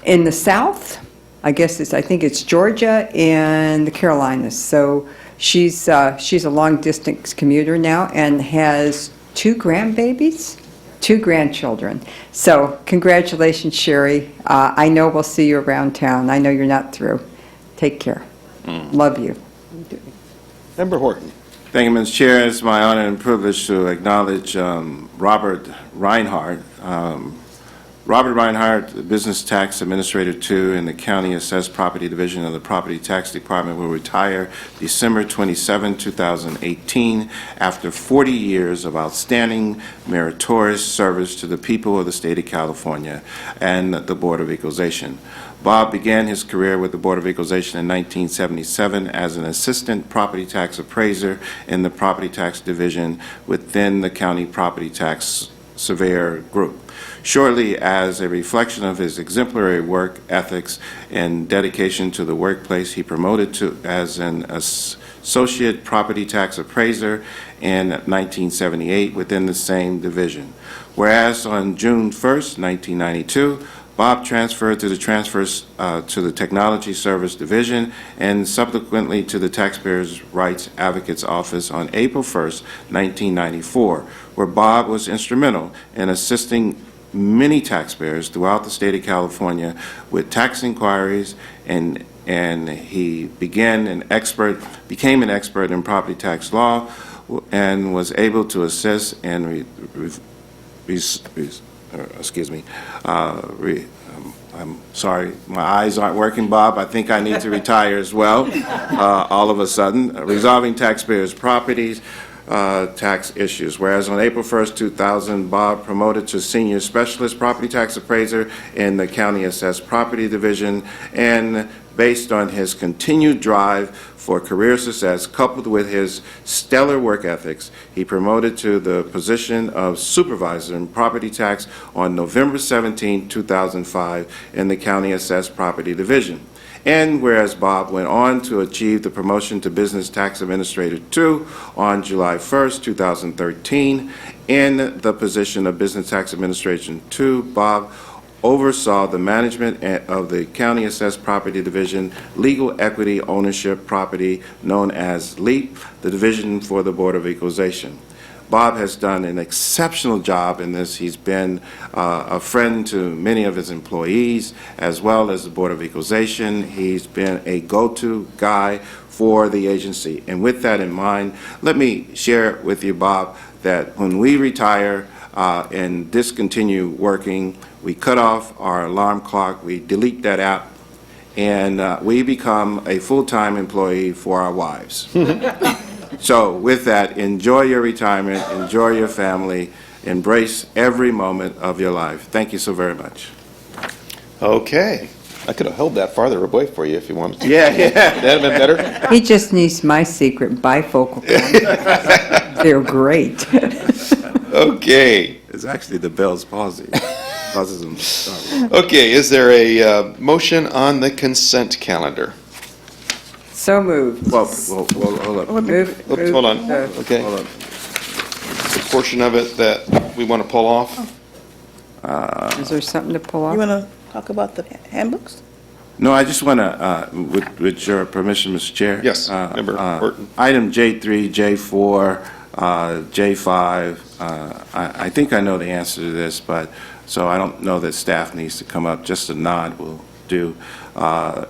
in the south, I think it's Georgia and the Carolinas. So she's a long-distance commuter now and has 2 grandbabies, 2 grandchildren. So congratulations, Sherry. I know we'll see you around town. I know you're not through. Take care. Love you. Member Horton. Thank you, Ms. Chair. It's my honor and privilege to acknowledge Robert Reinhardt. Robert Reinhardt, the Business Tax Administrator 2 in the County Assessed Property Division of the Property Tax Department, will retire December 27, 2018, after 40 years of outstanding meritorious service to the people of the state of California and the Board of Equalization. Bob began his career with the Board of Equalization in 1977 as an assistant property tax appraiser in the Property Tax Division within the County Property Tax Surveyor Group. Shortly, as a reflection of his exemplary work ethics and dedication to the workplace, he promoted to as an associate property tax appraiser in 1978 within the same division. Whereas on June 1st, 1992, Bob transferred to the Technology Service Division and subsequently to the Taxpayers' Rights Advocates Office on April 1st, 1994, where Bob was instrumental in assisting many taxpayers throughout the state of California with tax inquiries, and he became an expert in property tax law and was able to assist and I'm sorry, my eyes aren't working, Bob. I think I need to retire as well, all of a sudden, resolving taxpayers' properties, tax issues. Whereas on April 1st, 2000, Bob promoted to Senior Specialist Property Tax Appraiser in the County Assessed Property Division, and based on his continued drive for career success, coupled with his stellar work ethics, he promoted to the position of Supervisor in Property Tax on November 17, 2005 in the County Assessed Property Division. And whereas Bob went on to achieve the promotion to Business Tax Administrator 2 on July 1st, 2013, in the position of Business Tax Administration 2, Bob oversaw the management of the County Assessed Property Division Legal Equity Ownership Property, known as LEAP, the division for the Board of Equalization. Bob has done an exceptional job in this. He's been a friend to many of his employees, as well as the Board of Equalization. He's been a go-to guy for the agency. And with that in mind, let me share with you, Bob, that when we retire and discontinue working, we cut off our alarm clock, we delete that app, and we become a full-time employee for our wives. So with that, enjoy your retirement, enjoy your family, embrace every moment of your life. Thank you so very much. Okay. I could have held that farther away for you if you wanted to. Yeah. That'd have been better. He just needs my secret bifocal contacts. They're great. Okay. It's actually the Bell's palsy. Causes them to start. Okay, is there a motion on the consent calendar? So moved. Well, hold up. Move, Oops, hold on. move, Okay. Hold up. The portion of it that we want to pull off? Is there something to pull off? You want to talk about the handbooks? No, I just want to, with your permission, Mr. Chair. Yes, Member Horton. Item J3, J4, J5, I think I know the answer to this, but, so I don't know that staff needs to come up. Just a nod will do.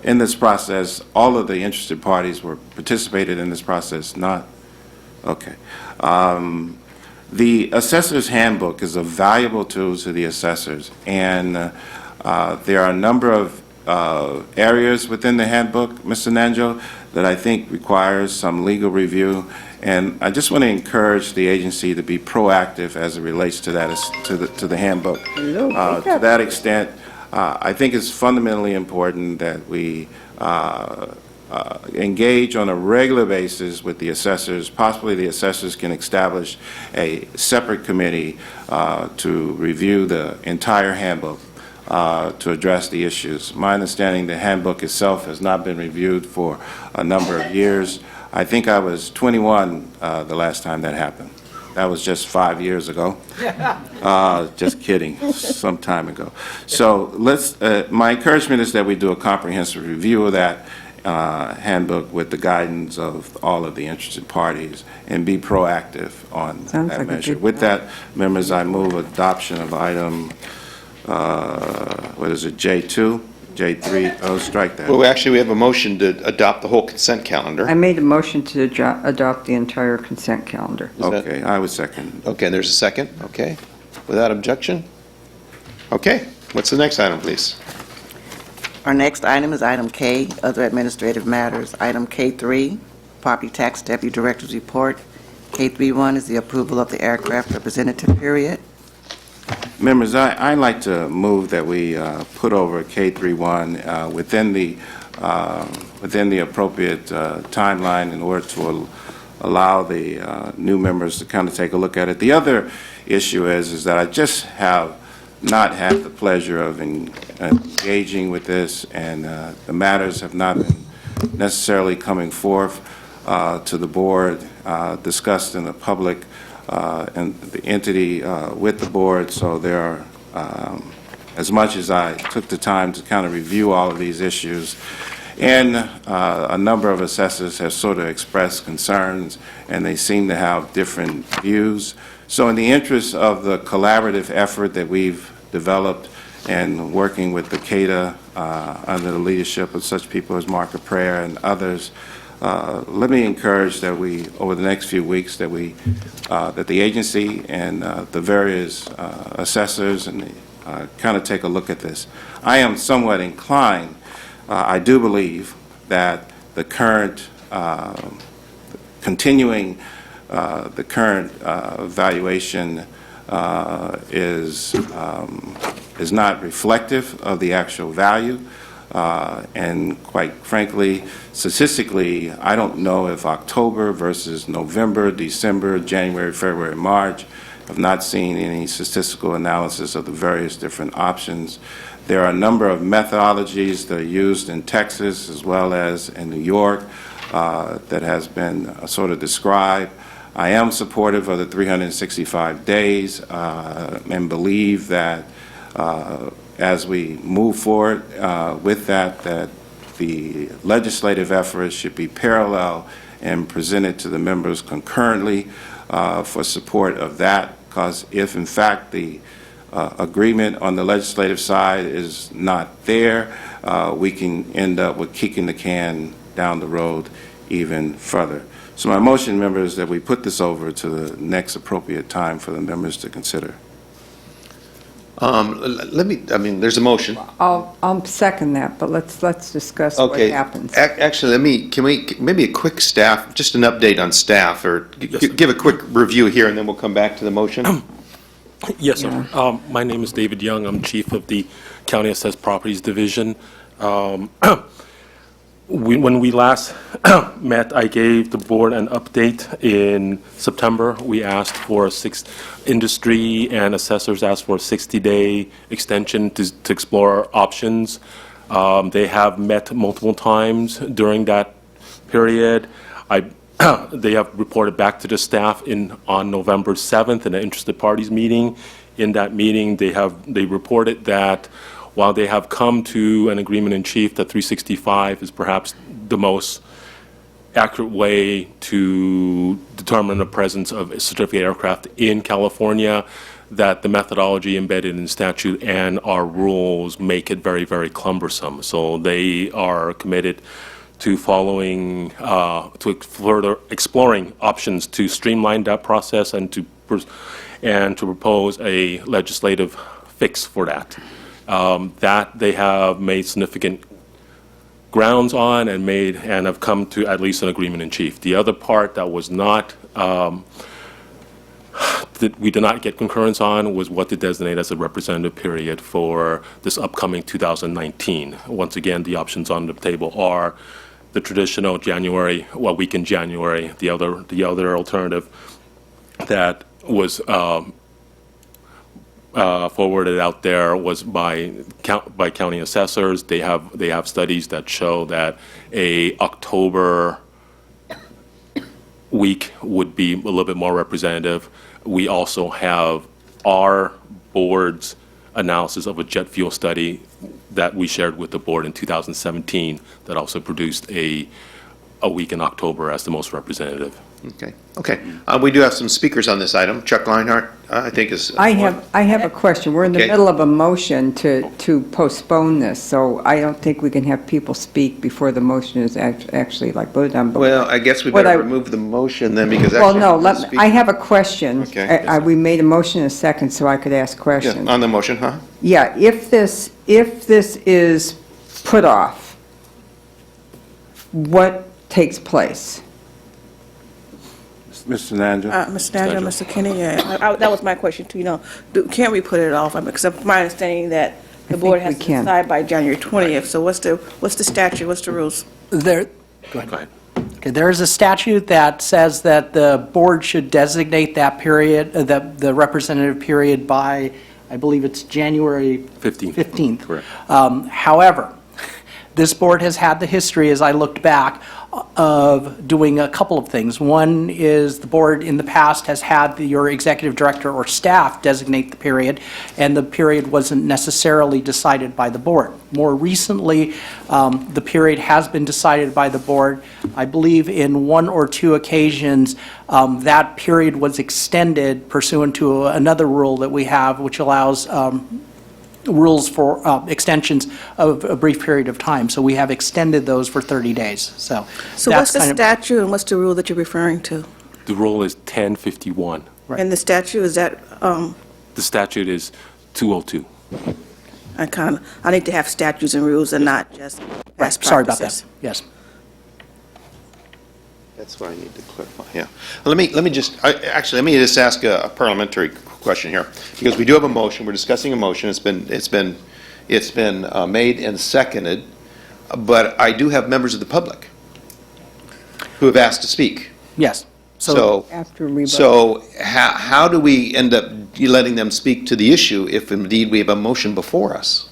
In this process, all of the interested parties were participated in this process, not? Okay. The assessor's handbook is a valuable tool to the assessors, and there are a number of areas within the handbook, Mr. Nanjo, that I think requires some legal review, and I just want to encourage the agency to be proactive as it relates to that, to the handbook. To that extent, I think it's fundamentally important that we engage on a regular basis with the assessors. Possibly the assessors can establish a separate committee to review the entire handbook to address the issues. My understanding, the handbook itself has not been reviewed for a number of years. I think I was 21 the last time that happened. That was just 5 years ago. Just kidding, some time ago. So my encouragement is that we do a comprehensive review of that handbook with the guidance of all of the interested parties and be proactive on Sounds that like a measure. good With plan. that, members, I move adoption of item, J2, J3, oh, strike that. Well, actually, we have a motion to adopt the whole consent calendar. I made a motion to adopt the entire consent calendar. Is that- Okay, I would second. Okay, there's a second, okay. Without objection? Okay, what's the next item, please? Our next item is item K, other administrative matters. Item K3, property tax deputy director's report. K31 is the approval of the aircraft representative period. Members, I'd like to move that we put over K31 within the appropriate timeline in order to allow the new members to kind of take a look at it. The other issue is that I just have not had the pleasure of engaging with this, and the matters have not been necessarily coming forth to the board, discussed in the public and the entity with the board. So there are, as much as I took the time to kind of review all of these issues, and a number of assessors have sort of expressed concerns, and they seem to have different views. So in the interest of the collaborative effort that we've developed and working with the CADA under the leadership of such people as Mark Prayer and others, let me encourage that we, over the next few weeks, that the agency and the various assessors and kind of take a look at this. I am somewhat inclined. I do believe that the current continuing the current valuation is not reflective of the actual value. And quite frankly, statistically, I don't know if October versus November, December, January, February, March. I've not seen any statistical analysis of the various different options. There are a number of methodologies that are used in Texas as well as in New York that has been sort of described. I am supportive of the 365 days and believe that as we move forward with that the legislative efforts should be parallel and presented to the members concurrently for support of that, because if in fact the agreement on the legislative side is not there, we can end up with kicking the can down the road even further. So my motion, members, that we put this over to the next appropriate time for the members to consider. There's a motion. I'll second that, but let's discuss what Okay. happens. Actually, can we, maybe a quick staff, just an update on staff, or give a quick review here, and then we'll come back to the motion? Yes, sir. My name is David Young. I'm chief of the County Assessed Properties Division. When we last met, I gave the board an update in September. We asked for industry and assessors asked for a 60-day extension to explore options. They have met multiple times during that period. They have reported back to the staff on November 7th in an interested parties meeting. In that meeting, they reported that while they have come to an agreement in chief that 365 is perhaps the most accurate way to determine the presence of a certificate aircraft in California, that the methodology embedded in statute and our rules make it very, very cumbersome. So they are committed to following, to further exploring options to streamline that process and to propose a legislative fix for that. That they have made significant grounds on and have come to at least an agreement in chief. The other part that was not, that we did not get concurrence on was what to designate as a representative period for this upcoming 2019. Once again, the options on the table are the traditional week in January. The other alternative that was forwarded out there was by county assessors. They have studies that show that a October week would be a little bit more representative. we also have our board's analysis of a jet fuel study that we shared with the board in 2017 that also produced a week in October as the most representative. Okay, okay. We do have some speakers on this item. Chuck Leinhardt, I think is. I have a question. We're in the Okay. middle of a motion to postpone this, so I don't think we can have people speak before the motion is actually like voted on. But Well, I guess we what better I- remove the motion then, because Well, actually. no, the speak- I have a question. Okay. We made a motion in a second, so I could ask Yeah, questions. on the motion, huh? Yeah, if this is put off, what takes place? Mr. Nandel? Mr. Daniel, Mr. Kenny, that was my question too, can we put it off? Because it's my understanding that the board has we to can. decide by January 20th, so what's the statute, what's the rules? There, Go ahead. okay, there is a statute that says that the board should designate that period, the representative period by, I believe it's January 15th. 15th. Correct. However, this board has had the history, as I looked back, of doing a couple of things. One is the board in the past has had your executive director or staff designate the period, and the period wasn't necessarily decided by the board. More recently, the period has been decided by the board. I believe in one or two occasions, that period was extended pursuant to another rule that we have, which allows rules for extensions of a brief period of time. So we have extended those for 30 days. So So that's what's the kind of- statute and what's the rule that you're referring to? The rule is 1051. Right. And the statute, is that, The statute is 202. I need to have statutes and rules and not just best Sorry about practices. that. Yes. That's what I need to clarify, yeah. Let me just ask a parliamentary question here, because we do have a motion, we're discussing a motion, it's been made and seconded, but I do have members of the public who have asked to speak. Yes. So, After rebuttal. so how do we end up letting them speak to the issue if indeed we have a motion before us?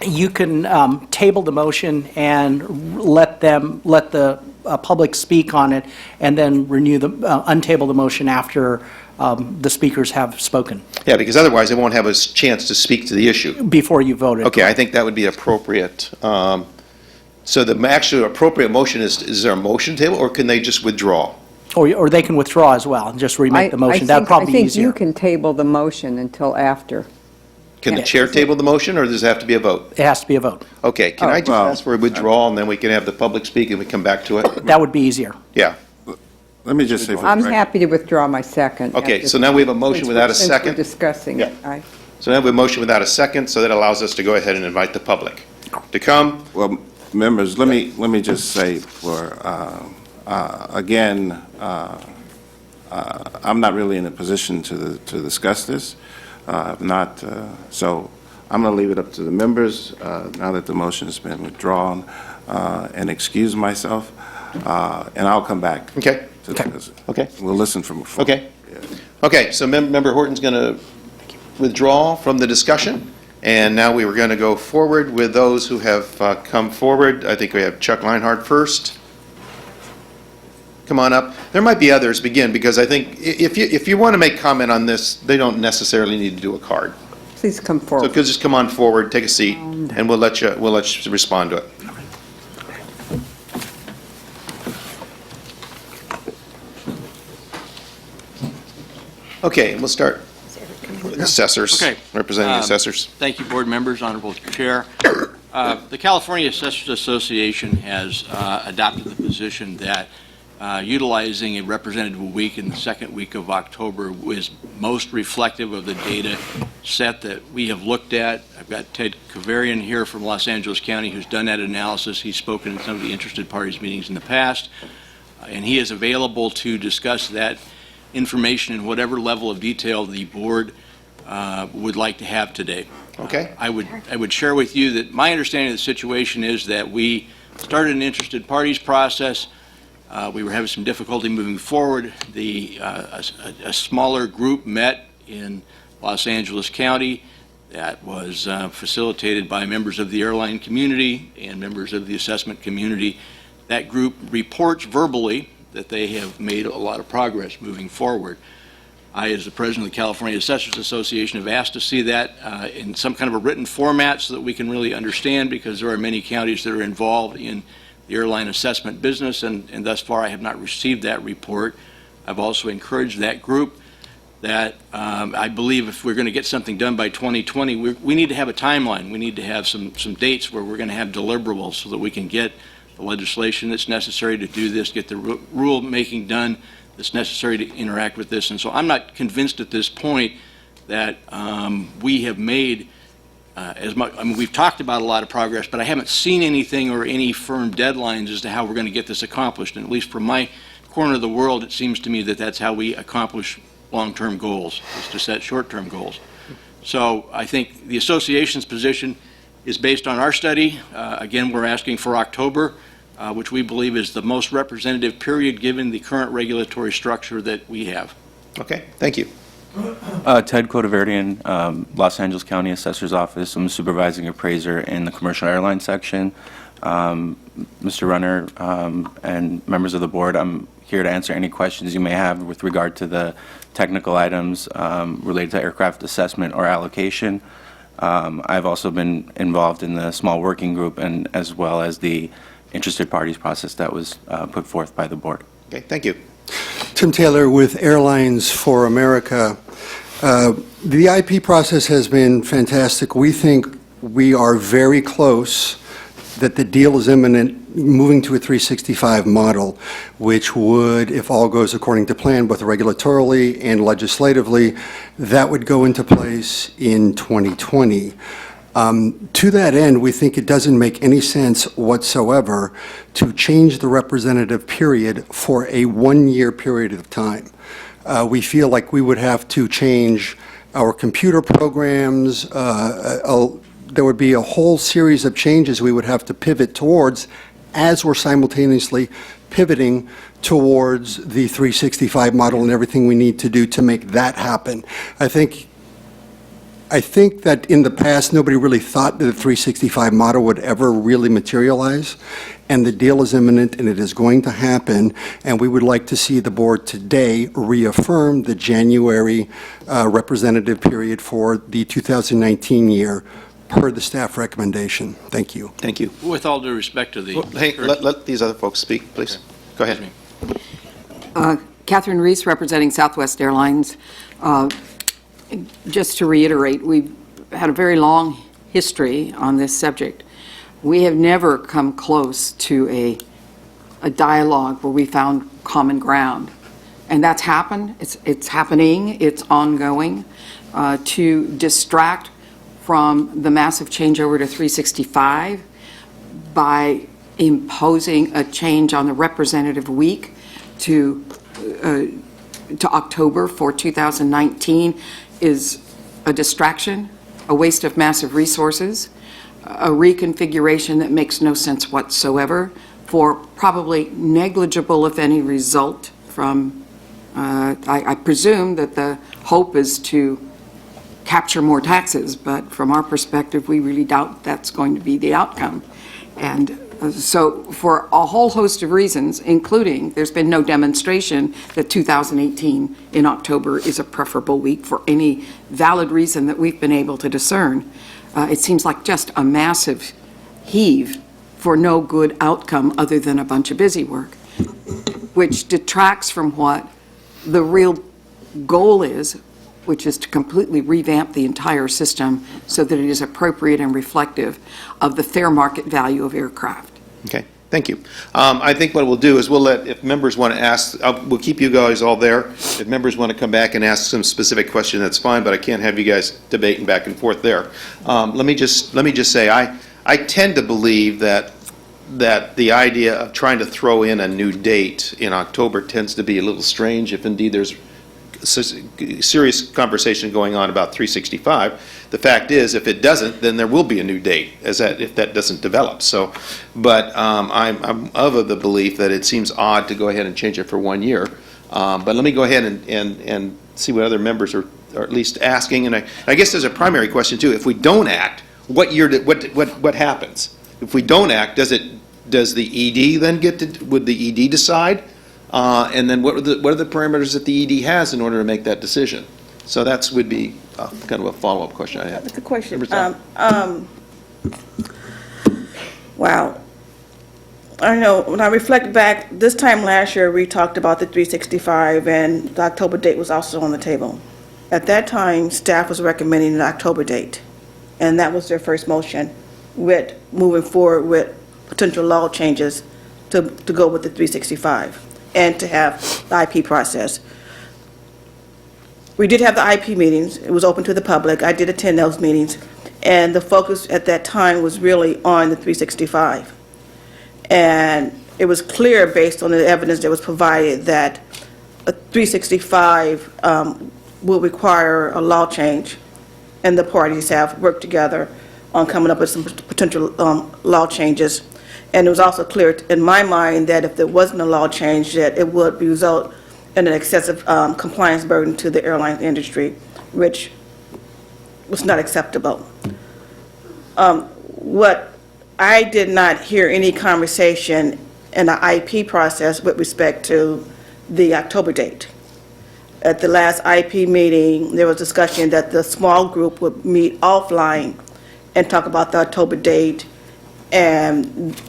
You can table the motion and let the public speak on it, and then untable the motion after the speakers have spoken, Yeah, because otherwise they won't have a chance to speak to the issue. before you vote it. Okay, I think that would be appropriate. So the actual appropriate motion is there a motion table, or can they just withdraw? Or they can withdraw as well, and just remake the motion. That'd probably be I think easier. you can table the motion until after. Can the Yeah. chair table the motion, or does it have to be a vote? It has to be a vote. Okay, can I just well, ask for a withdrawal, and then we can have the public speak, and we come back to it? That would be easier. Yeah. Let me just say for the I'm record- happy to withdraw my second. Okay, after- so now we have a motion since without a since we're second? discussing it. Yeah. So now we have a motion without a second, so that allows us to go ahead and invite the public to come. Well, members, let me just say again, I'm not really in a position to discuss this. So I'm going to leave it up to the members now that the motion has been withdrawn and excuse myself, and I'll come back. Okay. to this. Okay. We'll listen from afar. Okay. Okay, so Member Horton's going to withdraw from the discussion, and now we were going to go forward with those who have come forward. I think we have Chuck Leinhardt first. Come on up. There might be others, begin, because I think if you want to make comment on this, they don't necessarily need to do a card. Please come So forward. could just come on forward, take a seat, and we'll let you respond to it. Okay, we'll start with assessors, Okay. representing the assessors. Thank you, board members, honorable chair. The California Assessors Association has adopted the position that utilizing a representative week in the second week of October is most reflective of the data set that we have looked at. I've got Ted Kavarian here from Los Angeles County who's done that analysis. He's spoken in some of the interested parties meetings in the past, and he is available to discuss that information in whatever level of detail the board would like to have today. Okay. I would share with you that my understanding of the situation is that we started an interested parties process. We were having some difficulty moving forward. A smaller group met in Los Angeles County that was facilitated by members of the airline community and members of the assessment community. That group reports verbally that they have made a lot of progress moving forward. I, as the president of the California Assessors Association, have asked to see that in some kind of a written format so that we can really understand, because there are many counties that are involved in the airline assessment business, and thus far I have not received that report. I've also encouraged that group that I believe if we're going to get something done by 2020, we need to have a timeline. We need to have some dates where we're going to have deliverables so that we can get the legislation that's necessary to do this, get the rule making done that's necessary to interact with this. And so I'm not convinced at this point that we have made as much. I mean, we've talked about a lot of progress, but I haven't seen anything or any firm deadlines as to how we're going to get this accomplished. And at least from my corner of the world, it seems to me that that's how we accomplish long-term goals, is to set short-term goals. So I think the association's position is based on our study. Again, we're asking for October, which we believe is the most representative period given the current regulatory structure that we have. Okay, thank you. Ted Cotaverdian, Los Angeles County Assessor's Office. I'm a supervising appraiser in the commercial airline section. Mr. Runner and members of the board, I'm here to answer any questions you may have with regard to the technical items related to aircraft assessment or allocation. I've also been involved in the small working group and as well as the interested parties process that was put forth by the board. Okay, thank you. Tim Taylor with Airlines for America. The IP process has been fantastic. We think we are very close, that the deal is imminent, moving to a 365 model, which would, if all goes according to plan, both regulatorily and legislatively, that would go into place in 2020. To that end, we think it doesn't make any sense whatsoever to change the representative period for a one-year period of time. We feel like we would have to change our computer programs. There would be a whole series of changes we would have to pivot towards as we're simultaneously pivoting towards the 365 model and everything we need to do to make that happen. I think that in the past, nobody really thought that the 365 model would ever really materialize, and the deal is imminent and it is going to happen, and we would like to see the board today reaffirm the January representative period for the 2019 year per the staff recommendation. Thank you. Thank you. With all due respect to the... Well, hey, let these other folks speak, please. Go ahead. Catherine Reese, representing Southwest Airlines. Just to reiterate, we've had a very long history on this subject. We have never come close to a dialogue where we found common ground. And that's happened. It's happening. It's ongoing. To distract from the massive changeover to 365 by imposing a change on the representative week to October for 2019 is a distraction, a waste of massive resources, a reconfiguration that makes no sense whatsoever for probably negligible, if any, result from, I presume that the hope is to capture more taxes, but from our perspective, we really doubt that's going to be the outcome. And so for a whole host of reasons, including there's been no demonstration that 2018 in October is a preferable week for any valid reason that we've been able to discern, it seems like just a massive heave for no good outcome other than a bunch of busy work, which detracts from what the real goal is, which is to completely revamp the entire system so that it is appropriate and reflective of the fair market value of aircraft. Okay, thank you. I think what we'll do is we'll let, if members want to ask, we'll keep you guys all there. If members want to come back and ask some specific question, that's fine, but I can't have you guys debating back and forth there. Let me just say, I tend to believe that the idea of trying to throw in a new date in October tends to be a little strange, if indeed there's serious conversation going on about 365. The fact is, if it doesn't, then there will be a new date, if that doesn't develop. So, but I'm of the belief that it seems odd to go ahead and change it for 1 year. But let me go ahead and see what other members are at least asking. And I guess there's a primary question too. If we don't act, what happens? If we don't act, does the ED then would the ED decide? and then what are the parameters that the ED has in order to make that decision? So that's would be kind of a follow-up question I have. That's a question. Member Wow. I know, when I reflect back, this time last year, we talked about the 365, and the October date was also on the table. At that time, staff was recommending an October date, and that was their first motion with moving forward with potential law changes to go with the 365 and to have the IP process. We did have the IP meetings. It was open to the public. I did attend those meetings, and the focus at that time was really on the 365. And it was clear, based on the evidence that was provided, that a 365 will require a law change, and the parties have worked together on coming up with some potential law changes. And it was also clear in my mind that if there wasn't a law change, that it would result in an excessive compliance burden to the airline industry, which was not acceptable. What I did not hear any conversation in the IP process with respect to the October date. At the last IP meeting, there was discussion that the small group would meet offline and talk about the October date and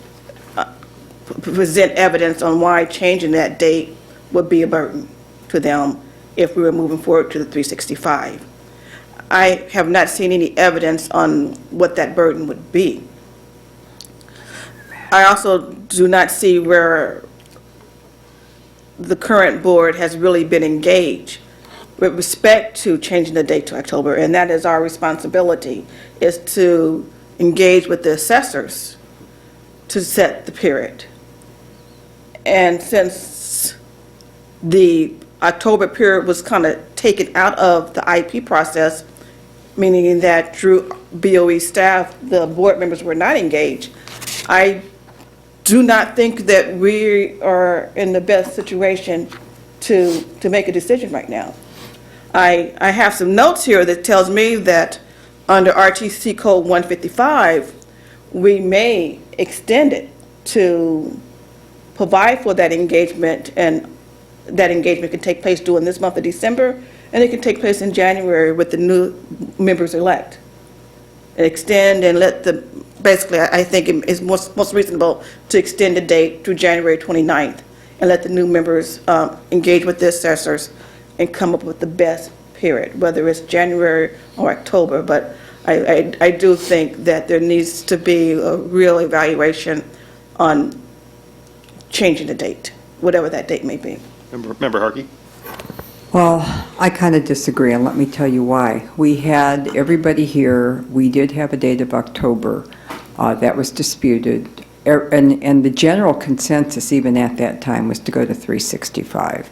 present evidence on why changing that date would be a burden to them if we were moving forward to the 365. I have not seen any evidence on what that burden would be. I also do not see where the current board has really been engaged with respect to changing the date to October, and that is our responsibility, is to engage with the assessors to set the period. And since the October period was kind of taken out of the IP process, meaning that through BOE staff, the board members were not engaged, I do not think that we are in the best situation to make a decision right now. I have some notes here that tells me that under RTC Code 155, we may extend it to provide for that engagement, and that engagement can take place during this month of December, and it can take place in January with the new members-elect. Extend and let the, basically, I think it's most reasonable to extend the date through January 29th and let the new members engage with the assessors and come up with the best period, whether it's January or October. But I do think that there needs to be a real evaluation on changing the date, whatever that date may be. Member Harkey? Well, I kind of disagree, and let me tell you why. We had everybody here. We did have a date of October that was disputed, and the general consensus even at that time was to go to 365.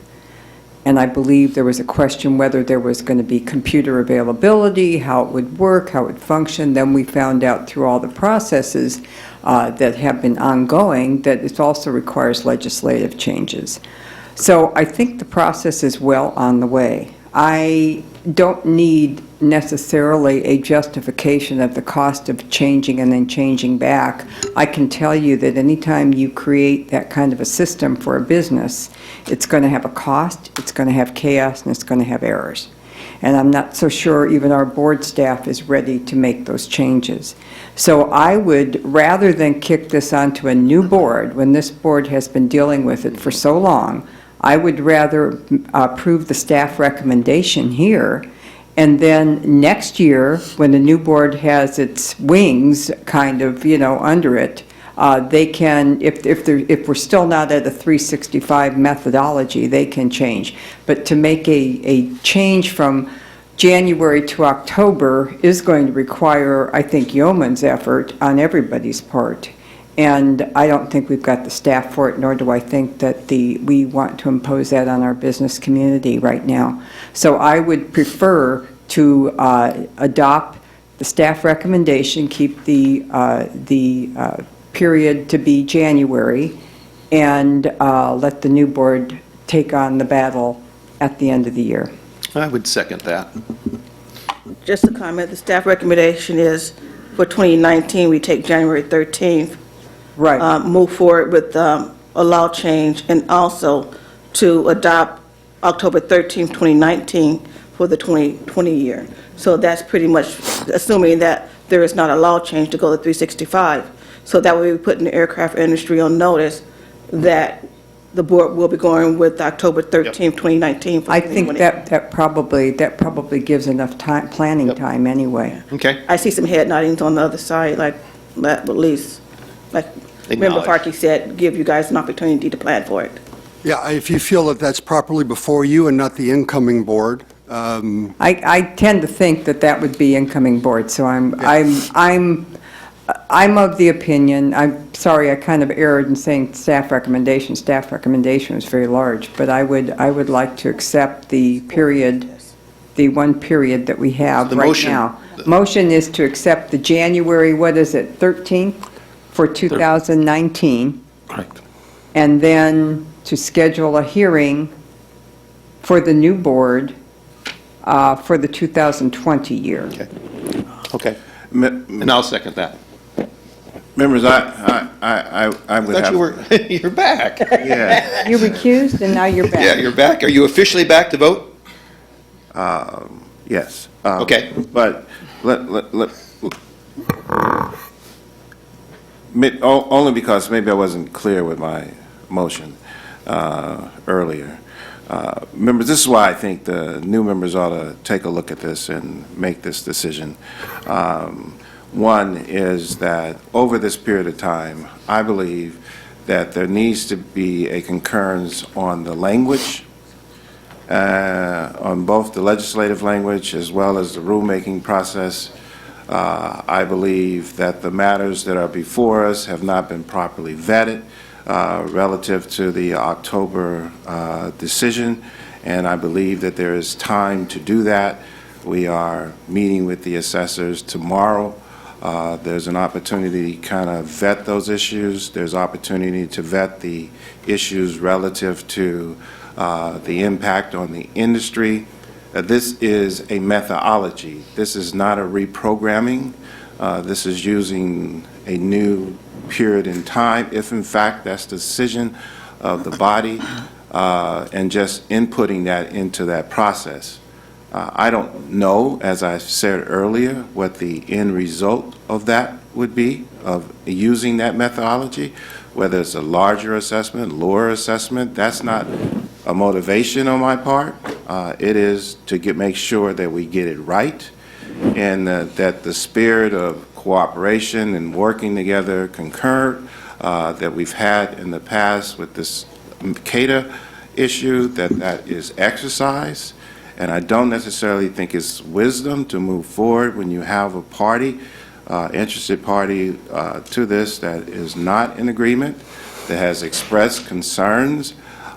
And I believe there was a question whether there was going to be computer availability, how it would work, how it would function. Then we found out through all the processes that have been ongoing that it also requires legislative changes. So I think the process is well on the way. I don't need necessarily a justification of the cost of changing and then changing back. I can tell you that anytime you create that kind of a system for a business, it's going to have a cost, it's going to have chaos, and it's going to have errors. And I'm not so sure even our board staff is ready to make those changes. So I would, rather than kick this onto a new board, when this board has been dealing with it for so long, I would rather approve the staff recommendation here, and then next year, when the new board has its wings kind of, under it, they can, if we're still not at a 365 methodology, they can change. But to make a change from January to October is going to require, I think, yeoman's effort on everybody's part. And I don't think we've got the staff for it, nor do I think that we want to impose that on our business community right now. So I would prefer to adopt the staff recommendation, keep the period to be January, and let the new board take on the battle at the end of the year. I would second that. Just a comment, the staff recommendation is for 2019, we take January 13th. Right. Move forward with a law change, and also to adopt October 13th, 2019 for the 2020 year. So that's pretty much assuming that there is not a law change to go to 365. So that way we put in the aircraft industry on notice that the board will be going with October 13th, 2019 for I think 2020. that probably gives enough time, planning time anyway. Okay. I see some head noddings on the other side, like, at least, like Member Acknowledge. Harkey said, give you guys an opportunity to plan for it. Yeah, if you feel that that's properly before you and not the incoming board, I tend to think that that would be incoming board, so I'm of the opinion, I'm sorry, I kind of erred in saying staff recommendation. Staff recommendation was very large, but I would like to accept the period, the one period that we have The right motion- now. Motion is to accept the January, what is it, 13th for 2019, Correct. and then to schedule a hearing for the new board for the 2020 year. Okay. Okay. Me- And I'll second that. Members, I I would thought have... you were, you're back. Yeah. You recused, and now you're back. Yeah, you're back. Are you officially back to vote? Yes. Okay. But only because maybe I wasn't clear with my motion earlier. Members, this is why I think the new members ought to take a look at this and make this decision. One is that over this period of time, I believe that there needs to be a concurrence on the language, on both the legislative language as well as the rulemaking process. I believe that the matters that are before us have not been properly vetted relative to the October decision, and I believe that there is time to do that. We are meeting with the assessors tomorrow. There's an opportunity to kind of vet those issues. There's opportunity to vet the issues relative to the impact on the industry. This is a methodology. This is not a reprogramming. This is using a new period in time, if in fact that's the decision of the body, and just inputting that into that process. I don't know, as I said earlier, what the end result of that would be, of using that methodology, whether it's a larger assessment, lower assessment. That's not a motivation on my part. It is to make sure that we get it right, and that the spirit of cooperation and working together concurrent that we've had in the past with this CADA issue, that is exercised. And I don't necessarily think it's wisdom to move forward when you have a party, interested party to this that is not in agreement, that has expressed concerns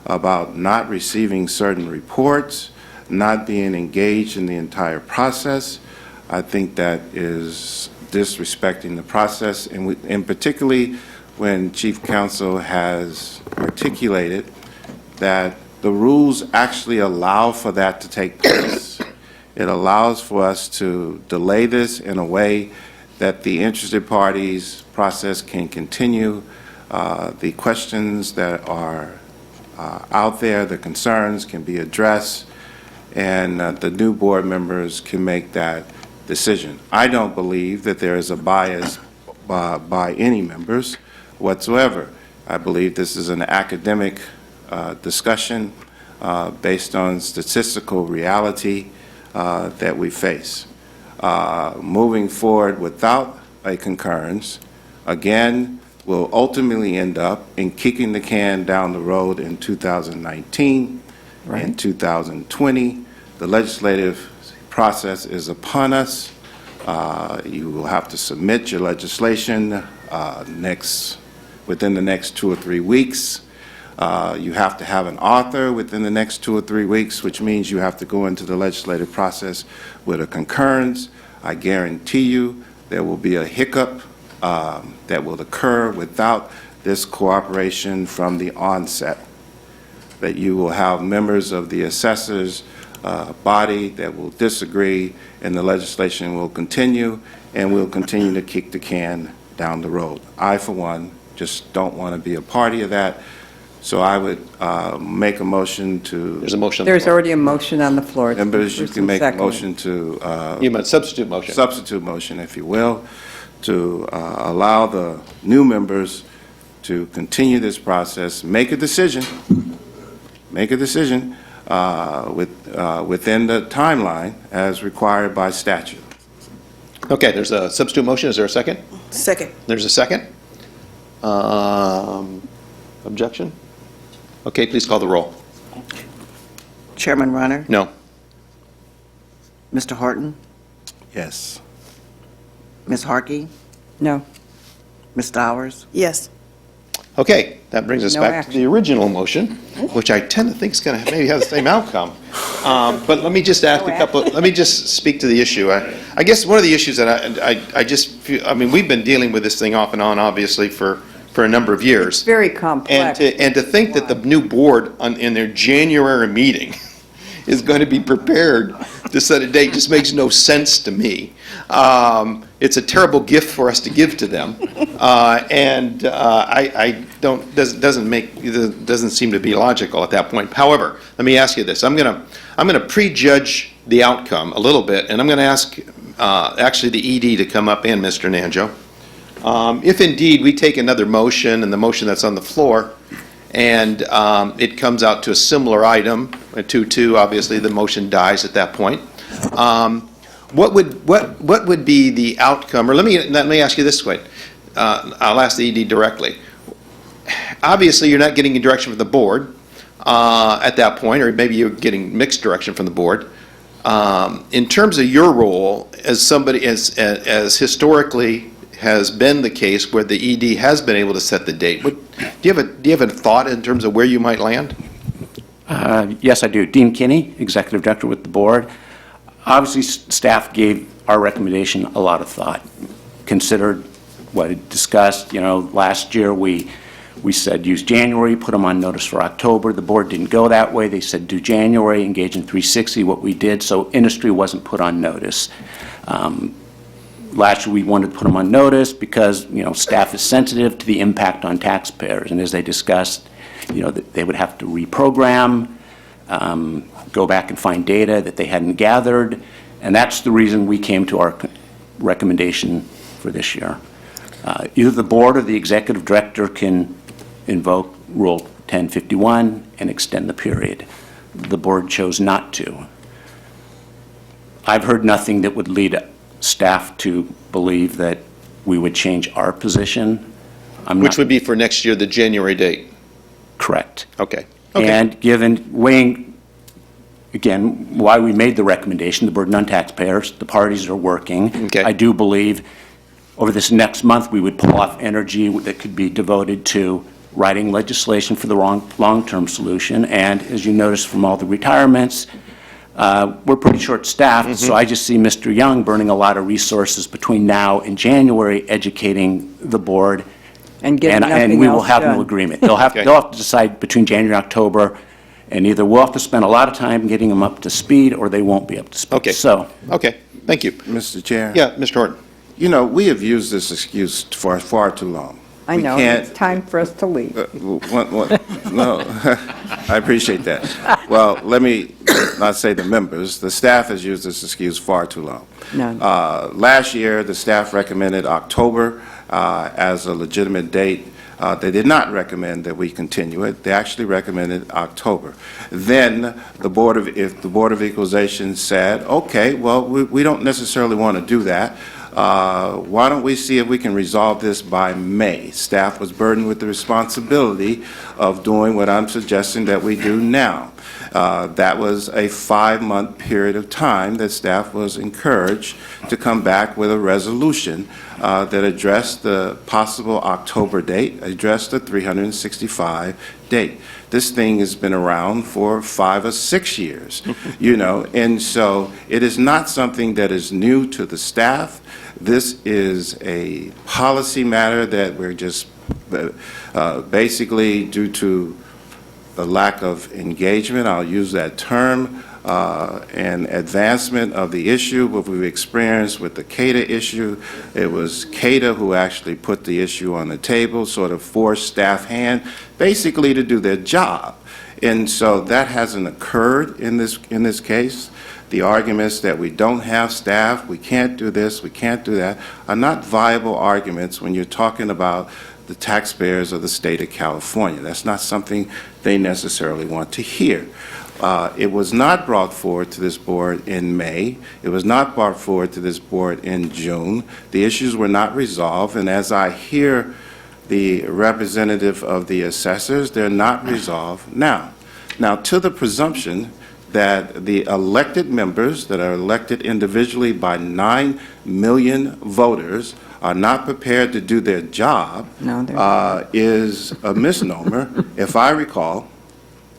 about not receiving certain reports, not being engaged in the entire process. I think that is disrespecting the process, and particularly when Chief Counsel has articulated that the rules actually allow for that to take place. It allows for us to delay this in a way that the interested parties process can continue. The questions that are out there, the concerns can be addressed, and the new board members can make that decision. I don't believe that there is a bias by any members whatsoever. I believe this is an academic discussion based on statistical reality that we face. Moving forward without a concurrence, again, will ultimately end up in kicking the can down the road in 2019, in 2020. The legislative process is upon us. You will have to submit your legislation within the next 2 or 3 weeks. You have to have an author within the next 2 or 3 weeks, which means you have to go into the legislative process with a concurrence. I guarantee you there will be a hiccup that will occur without this cooperation from the onset, that you will have members of the assessors body that will disagree, and the legislation will continue, and we'll continue to kick the can down the road. I, for one, just don't want to be a party of that. So I would make a motion to, There's a motion. on the There's floor. already a motion on the floor. members, you First can and make a second. motion to, You meant substitute motion. substitute motion, if you will, to allow the new members to continue this process, make a decision within the timeline as required by statute. Okay, there's a substitute motion. Is there a second? Second. There's a second. Objection? Okay, please call the roll. Chairman Runner, No. Mr. Horton, Yes. Ms. Harkey, No. Ms. Stowers, Yes. Okay, that brings us No back to action. the original motion, which I tend to think is going to maybe have the same outcome. But let me just ask a couple, let me just speak to the issue. I guess one of the issues that I just feel, I mean, we've been dealing with this thing off and on, obviously, for a number of years. Very complex. And to think that the new board in their January meeting is going to be prepared to set a date just makes no sense to me. It's a terrible gift for us to give to them, and I don't doesn't seem to be logical at that point. However, let me ask you this: I'm gonna prejudge the outcome a little bit, and I'm going to ask actually the ED to come up and Mr. Nanjo. If indeed we take another motion and the motion that's on the floor, and it comes out to a similar item, a 2-2, obviously the motion dies at that point. What would be the outcome? Or let me ask you this way. I'll ask the ED directly. Obviously, you're not getting a direction from the board at that point, or maybe you're getting mixed direction from the board. In terms of your role as somebody as historically has been the case where the ED has been able to set the date, do you have a thought in terms of where you might land? Yes, I do. Dean Kinney, Executive Director with the board. Obviously, staff gave our recommendation a lot of thought, considered what it discussed. You know, last year we said use January, put them on notice for October. The board didn't go that way. They said do January, engage in 360, what we did, so industry wasn't put on notice. Last year we wanted to put them on notice because, you know, staff is sensitive to the impact on taxpayers, and as they discussed, you know, they would have to reprogram, go back and find data that they hadn't gathered, and that's the reason we came to our recommendation for this year. Either the board or the executive director can invoke Rule 1051 and extend the period. The board chose not to. I've heard nothing that would lead staff to believe that we would change our position. Which would be for next year, the January date? Correct. Okay. And weighing, again, why we made the recommendation, the burden on taxpayers, the parties are working. Okay. I do believe over this next month, we would pull off energy that could be devoted to writing legislation for the long-term solution. And as you notice from all the retirements, we're pretty short-staffed, so I just see Mr. Young burning a lot of resources between now and January educating the board. And getting nothing And we will else have no done. agreement. They'll have to decide between January and October, and either we'll have to spend a lot of time getting them up to speed, or they won't be up to speed. Okay. So, Okay, thank you. Mr. Chair? Yeah, Mr. Horton. You know, we have used this excuse for far too long. I We know, can't- it's time for us to leave. No, I appreciate that. Well, let me not say the members. The staff has used this excuse far too long. None. Last year, the staff recommended October as a legitimate date. They did not recommend that we continue it. They actually recommended October. Then if the Board of Equalization said, okay, well, we don't necessarily want to do that. Why don't we see if we can resolve this by May? Staff was burdened with the responsibility of doing what I'm suggesting that we do now. That was a 5-month period of time that staff was encouraged to come back with a resolution that addressed the possible October date, addressed the 365 date. This thing has been around for 5 or 6 years, you know, and so it is not something that is new to the staff. This is a policy matter that we're just basically due to the lack of engagement, I'll use that term, and advancement of the issue, what we've experienced with the CADA issue. It was CADA who actually put the issue on the table, sort of forced staff hand, basically to do their job. And so that hasn't occurred in this case. The arguments that we don't have staff, we can't do this, we can't do that, are not viable arguments when you're talking about the taxpayers of the state of California. That's not something they necessarily want to hear. It was not brought forward to this board in May. It was not brought forward to this board in June. The issues were not resolved, and as I hear the representative of the assessors, they're not resolved now. Now, to the presumption that the elected members that are elected individually by 9 million voters are not prepared to do their job is a misnomer. If I recall,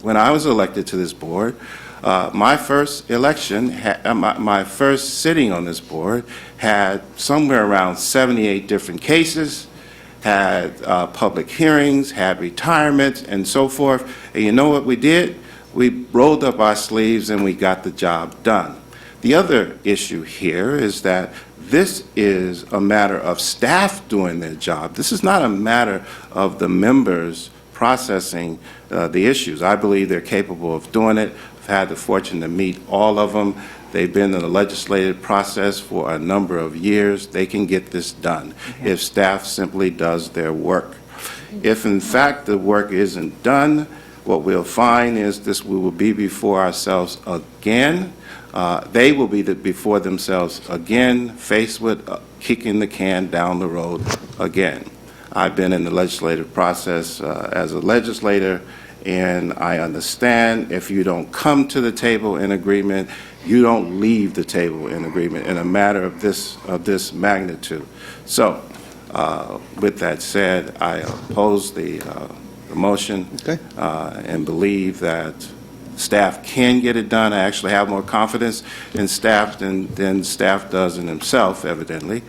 when I was elected to this board, my first election, my first sitting on this board, had somewhere around 78 different cases, had public hearings, had retirements, and so forth. And you know what we did? We rolled up our sleeves and we got the job done. The other issue here is that this is a matter of staff doing their job. This is not a matter of the members processing the issues. I believe they're capable of doing it. I've had the fortune to meet all of them. They've been in the legislative process for a number of years. They can get this done if staff simply does their work. If, in fact, the work isn't done, what we'll find is we will be before ourselves again. They will be before themselves again, faced with kicking the can down the road again. I've been in the legislative process as a legislator, and I understand if you don't come to the table in agreement, you don't leave the table in agreement in a matter of this magnitude. So, with that said, I oppose the motion and believe that staff can get it done. I actually have more confidence in staff than staff does in himself, evidently,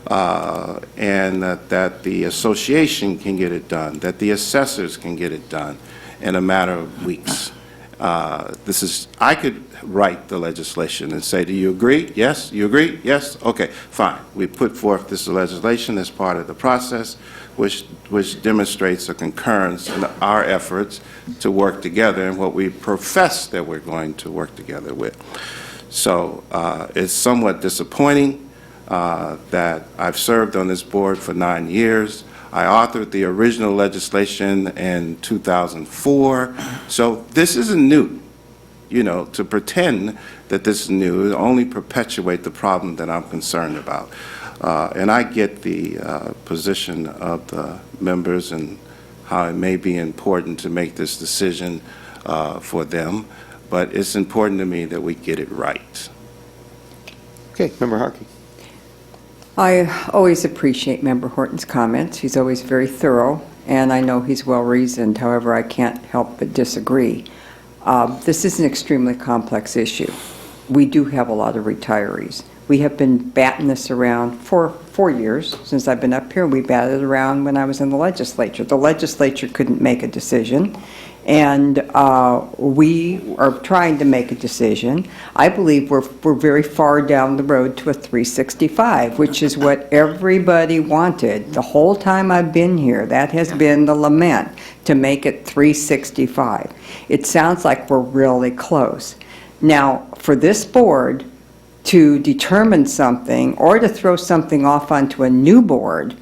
and that the association can get it done, that the assessors can get it done in a matter of weeks. I could write the legislation and say, do you agree? Yes? You agree? Yes? Okay, fine. We put forth this legislation as part of the process, which demonstrates a concurrence in our efforts to work together and what we profess that we're going to work together with. So it's somewhat disappointing that I've served on this board for 9 years. I authored the original legislation in 2004. So this isn't new. You know, to pretend that this is new will only perpetuate the problem that I'm concerned about. And I get the position of the members and how it may be important to make this decision for them, but it's important to me that we get it right. Okay, Member Harkey. I always appreciate Member Horton's comments. He's always very thorough, and I know he's well-reasoned. However, I can't help but disagree. This is an extremely complex issue. We do have a lot of retirees. We have been batting this around for 4 years since I've been up here. We batted it around when I was in the legislature. The legislature couldn't make a decision, and we are trying to make a decision. I believe we're very far down the road to a 365, which is what everybody wanted. The whole time I've been here, that has been the lament, to make it 365. It sounds like we're really close. Now, for this board to determine something or to throw something off onto a new board,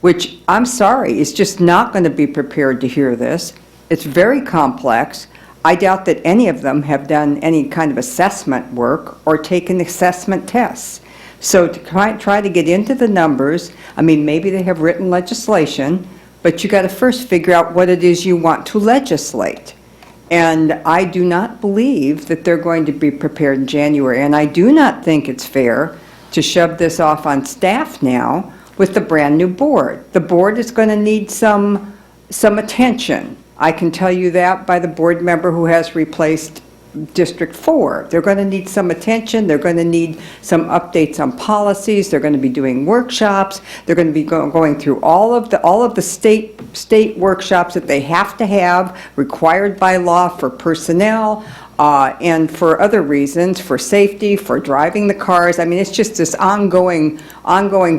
which, I'm sorry, is just not going to be prepared to hear this. It's very complex. I doubt that any of them have done any kind of assessment work or taken assessment tests. So to try to get into the numbers, I mean, maybe they have written legislation, but you got to first figure out what it is you want to legislate. And I do not believe that they're going to be prepared in January. And I do not think it's fair to shove this off on staff now with the brand new board. The board is going to need some attention. I can tell you that by the board member who has replaced District 4. They're going to need some attention. They're going to need some updates on policies. They're going to be doing workshops. They're going to be going through all of the state workshops that they have to have, required by law for personnel, and for other reasons, for safety, for driving the cars. I mean, it's just this ongoing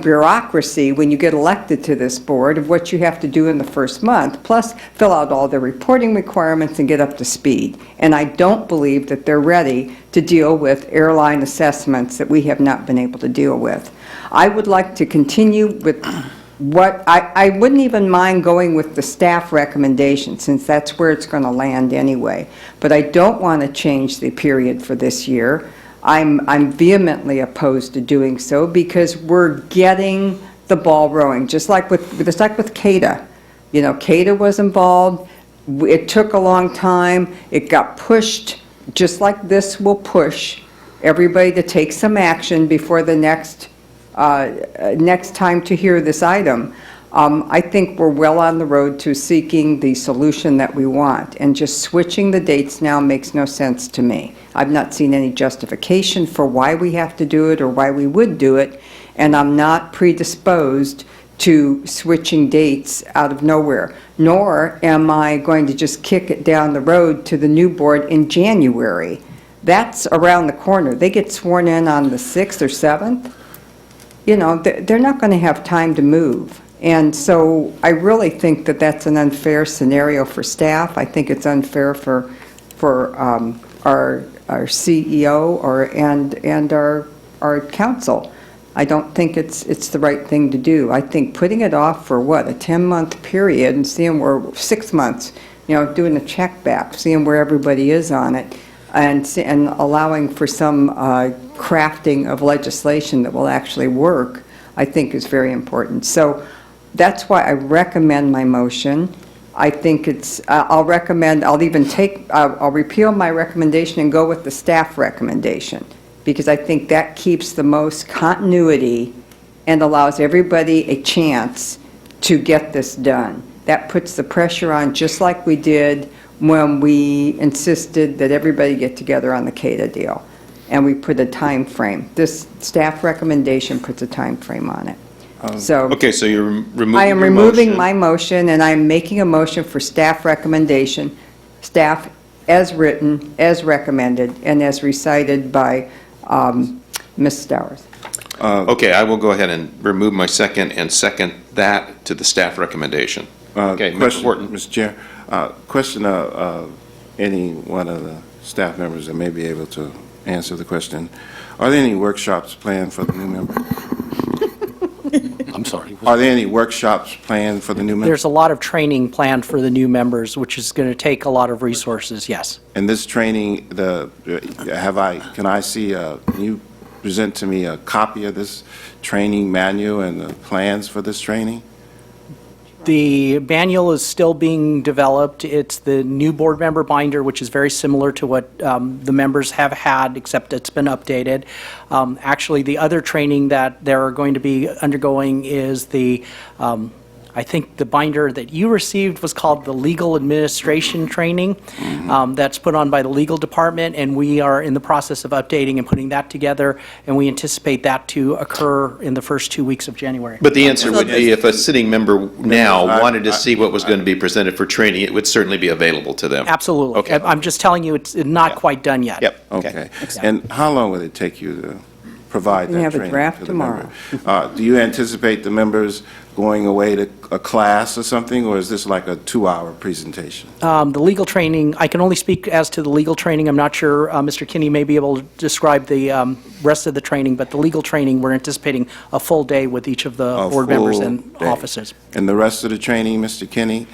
bureaucracy when you get elected to this board of what you have to do in the first month, plus fill out all the reporting requirements and get up to speed. And I don't believe that they're ready to deal with airline assessments that we have not been able to deal with. I would like to continue with what I wouldn't even mind going with the staff recommendation, since that's where it's going to land anyway. But I don't want to change the period for this year. I'm vehemently opposed to doing so because we're getting the ball rolling, just like with CADA. You know, CADA was involved. It took a long time. It got pushed, just like this will push everybody to take some action before the next time to hear this item. I think we're well on the road to seeking the solution that we want, and just switching the dates now makes no sense to me. I've not seen any justification for why we have to do it or why we would do it, and I'm not predisposed to switching dates out of nowhere, nor am I going to just kick it down the road to the new board in January. That's around the corner. They get sworn in on the 6th or 7th. You know, they're not going to have time to move. And so I really think that that's an unfair scenario for staff. I think it's unfair for our CEO and our council. I don't think it's the right thing to do. I think putting it off for a 10-month period and seeing where 6 months, you know, doing a check back, seeing where everybody is on it, and allowing for some crafting of legislation that will actually work, I think is very important. So that's why I recommend my motion. I think I'll repeal my recommendation and go with the staff recommendation, because I think that keeps the most continuity and allows everybody a chance to get this done. That puts the pressure on, just like we did when we insisted that everybody get together on the CADA deal, and we put a time frame. This staff recommendation puts a time frame on it. Okay, so you're removing I am your removing motion. my motion, and I'm making a motion for staff recommendation, staff as written, as recommended, and as recited by Ms. Stowers. Okay, I will go ahead and remove my second and second that to the staff recommendation. Okay, Mr. Horton. Mr. Chair, question of any one of the staff members that may be able to answer the question. Are there any workshops planned for the new member? I'm sorry. Are there any workshops planned for the new member? There's a lot of training planned for the new members, which is going to take a lot of resources, yes. And this training, can I see, can you present to me a copy of this training manual and the plans for this training? The manual is still being developed. It's the new board member binder, which is very similar to what the members have had, except it's been updated. Actually, the other training that they're going to be undergoing is I think the binder that you received was called the Legal Administration Training. That's put on by the legal department, and we are in the process of updating and putting that together, and we anticipate that to occur in the first 2 weeks of January. But the answer would be, if a sitting member now wanted to see what was going to be presented for training, it would certainly be available to them. Absolutely. Okay. I'm just telling you, it's not quite done yet. Yep. Okay. And how long will it take you to provide We that have a training draft to the tomorrow. member? Do you anticipate the members going away to a class or something, or is this like a 2-hour presentation? The legal training, I can only speak as to the legal training. I'm not sure, Mr. Kinney may be able to describe the rest of the training, but the legal training, we're anticipating a full day with each of the board members and full day. officers. And the rest of the training, Mr. Kinney?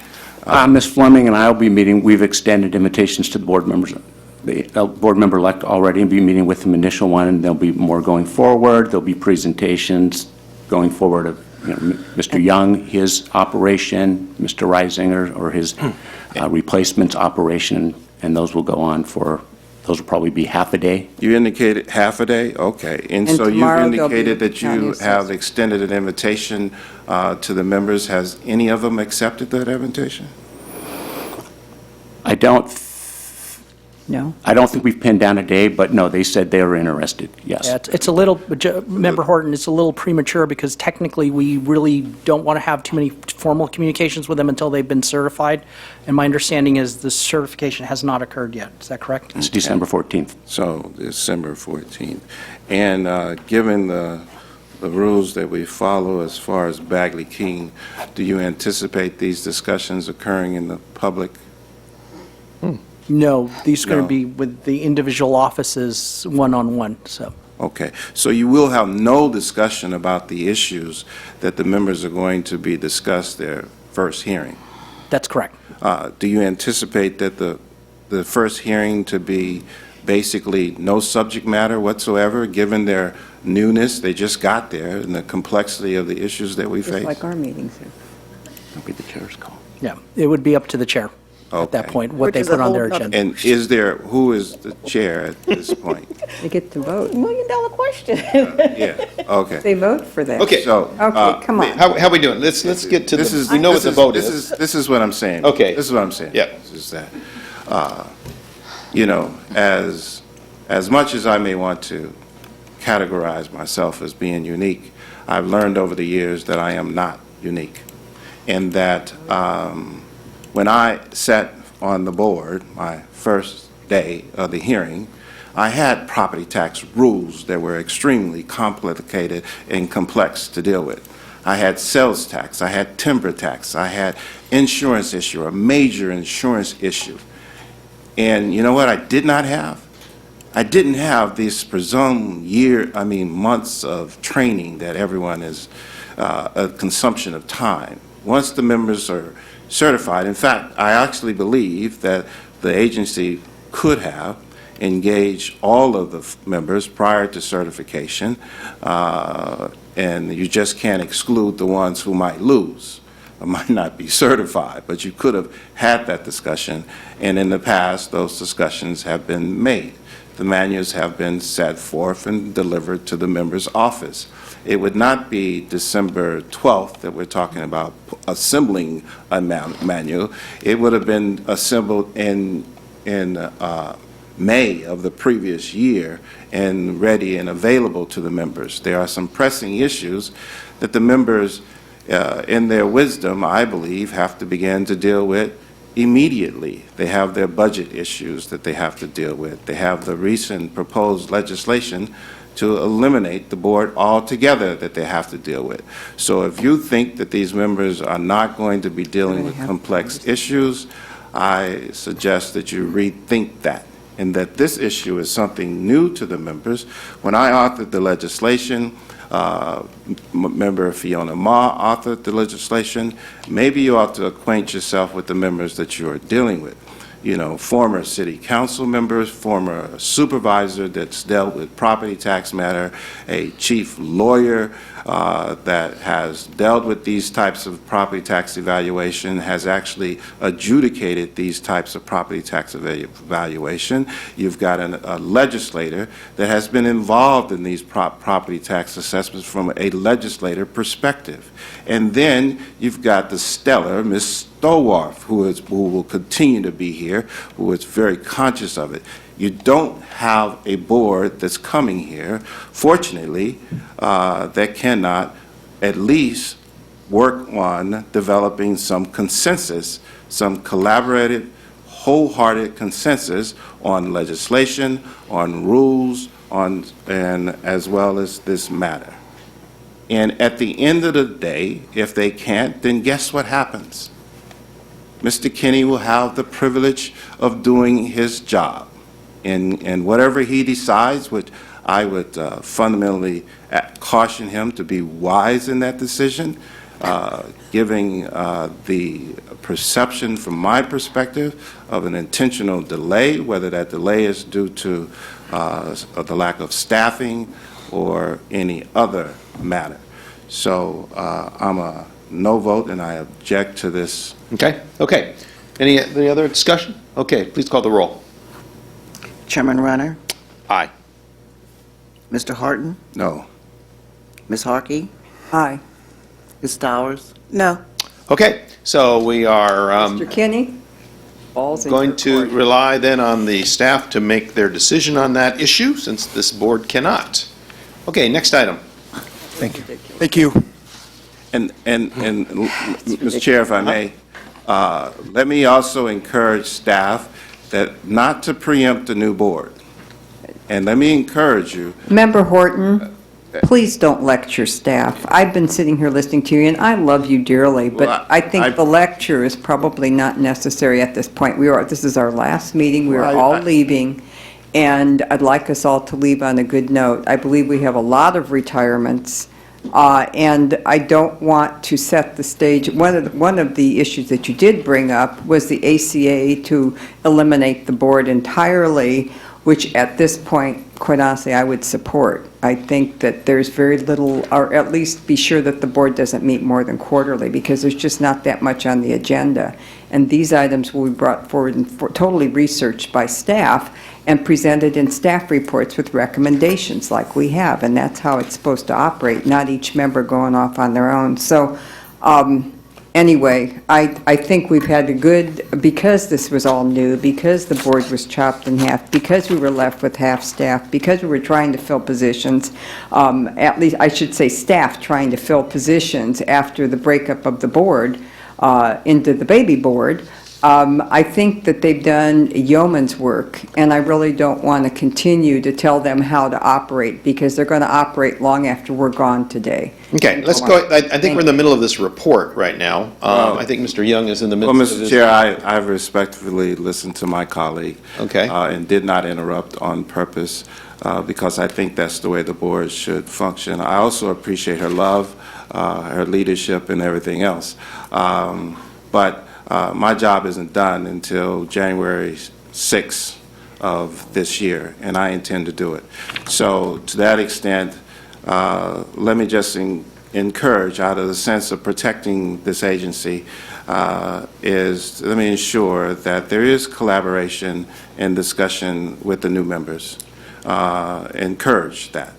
Ms. Fleming and I will be meeting. We've extended invitations to the board members. The board member-elect already will be meeting with them, initial one, and there'll be more going forward. There'll be presentations going forward of Mr. Young, his operation, Mr. Reisinger, or his replacement's operation, and those will go on for, those will probably be half a day. You indicated half a day? Okay. And so you've tomorrow there'll be indicated that county you have assessors. extended an invitation to the members. Has any of them accepted that invitation? I don't No? I don't think we've pinned down a day, but no, they said they were interested, yes. Yeah, it's a little, Member Horton, it's a little premature because technically we really don't want to have too many formal communications with them until they've been certified. And my understanding is the certification has not occurred yet. Is that correct? It's December 14th. So December 14th. And given the rules that we follow as far as Bagley King, do you anticipate these discussions occurring in the public? No, these are going No. to be with the individual offices one-on-one, so. Okay, so you will have no discussion about the issues that the members are going to be discussed their first hearing? That's correct. Do you anticipate that the first hearing to be basically no subject matter whatsoever, given their newness, they just got there, and the complexity of the issues that we Just face? like our meetings. That'll be the chair's call. Yeah, it would be up to the chair at that Okay. point, what they Which is a put on their whole nother- agenda. And is there, who is the chair at this point? They get to vote. $1,000,000 question. Yeah, okay. They vote for that. Okay. So, Okay, come on. How we doing? Let's get to This the, is, we know what the vote this is. This is what I'm saying. Okay. This is what I'm saying. Yeah. This is that, you know, as much as I may want to categorize myself as being unique, I've learned over the years that I am not unique. And that when I sat on the board, my first day of the hearing, I had property tax rules that were extremely complicated and complex to deal with. I had sales tax, I had timber tax, I had insurance issue, a major insurance issue. And you know what I did not have? I didn't have this presumed months of training that everyone is, a consumption of time. Once the members are certified, in fact, I actually believe that the agency could have engaged all of the members prior to certification, and you just can't exclude the ones who might lose or might not be certified, but you could have had that discussion, and in the past, those discussions have been made. The manuals have been set forth and delivered to the member's office. It would not be December 12th that we're talking about assembling a manual. It would have been assembled in May of the previous year and ready and available to the members. There are some pressing issues that the members, in their wisdom, I believe, have to begin to deal with immediately. They have their budget issues that they have to deal with. They have the recent proposed legislation to eliminate the board altogether that they have to deal with. So if you think that these members are not going to be dealing with complex issues, I suggest that you rethink that, and that this issue is something new to the members. When I authored the legislation, Member Fiona Ma authored the legislation. Maybe you ought to acquaint yourself with the members that you are dealing with. You know, former city council members, former supervisor that's dealt with property tax matter, a chief lawyer that has dealt with these types of property tax evaluation, has actually adjudicated these types of property tax evaluation. You've got a legislator that has been involved in these property tax assessments from a legislator perspective. And then you've got the stellar Ms. Stowart, who will continue to be here, who is very conscious of it. You don't have a board that's coming here, fortunately, that cannot at least work on developing some consensus, some collaborative, wholehearted consensus on legislation, on rules, and as well as this matter. And at the end of the day, if they can't, then guess what happens? Mr. Kinney will have the privilege of doing his job. And whatever he decides, which I would fundamentally caution him to be wise in that decision, giving the perception from my perspective of an intentional delay, whether that delay is due to the lack of staffing or any other matter. So I'm a no vote, and I object to this. Okay. Any other discussion? Okay, please call the roll. Chairman Runner, Aye. Mr. Horton, No. Ms. Harkey, Aye. Ms. Stowers, No. Okay, so we are, Mr. Kinney? Ball's in going your to court. rely then on the staff to make their decision on that issue, since this board cannot. Okay, next item. Thank you. And Mr. Chair, if I may, let me also encourage staff that not to preempt the new board. And let me encourage you, Member Horton, please don't lecture staff. I've been sitting here listening to you, and I love you dearly, but Well, I think the lecture is probably not necessary at this point. This is our last meeting, we are Well, all leaving, and I'd like us all to leave on a good note. I believe we have a lot of retirements, and I don't want to set the stage. One of the issues that you did bring up was the ACA to eliminate the board entirely, which at this point, quite honestly, I would support. I think that there's very little, or at least be sure that the board doesn't meet more than quarterly, because there's just not that much on the agenda. And these items will be brought forward and totally researched by staff and presented in staff reports with recommendations like we have, and that's how it's supposed to operate, not each member going off on their own. So, anyway, I think we've had a good, because this was all new, because the board was chopped in half, because we were left with half staff, because we were trying to fill positions, at least, I should say, staff trying to fill positions after the breakup of the board into the baby board. I think that they've done yeoman's work, and I really don't want to continue to tell them how to operate, because they're going to operate long after we're gone today. Okay, let's go, I think we're in the middle of this report right now. I think Mr. Young is in the well, midst of Mr. his... Chair, I've respectfully listened to my colleague. Okay. And did not interrupt on purpose, because I think that's the way the board should function. I also appreciate her love, her leadership, and everything else. But my job isn't done until January 6th of this year, and I intend to do it. So to that extent, let me just encourage, out of the sense of protecting this agency, is let me ensure that there is collaboration and discussion with the new members. Encourage that.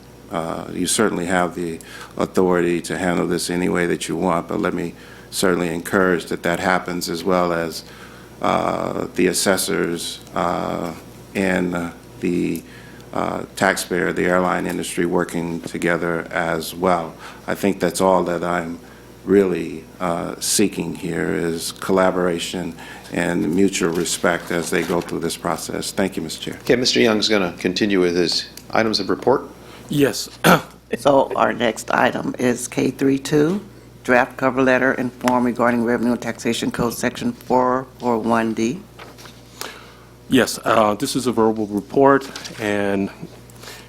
You certainly have the authority to handle this any way that you want, but let me certainly encourage that that happens, as well as the assessors and the taxpayer, the airline industry working together as well. I think that's all that I'm really seeking here, is collaboration and mutual respect as they go through this process. Thank you, Mr. Chair. Okay, Mr. Young's going to continue with his items of report. Yes. So our next item is K32, draft cover letter and form regarding Revenue and Taxation Code Section 441D. Yes, this is a verbal report, and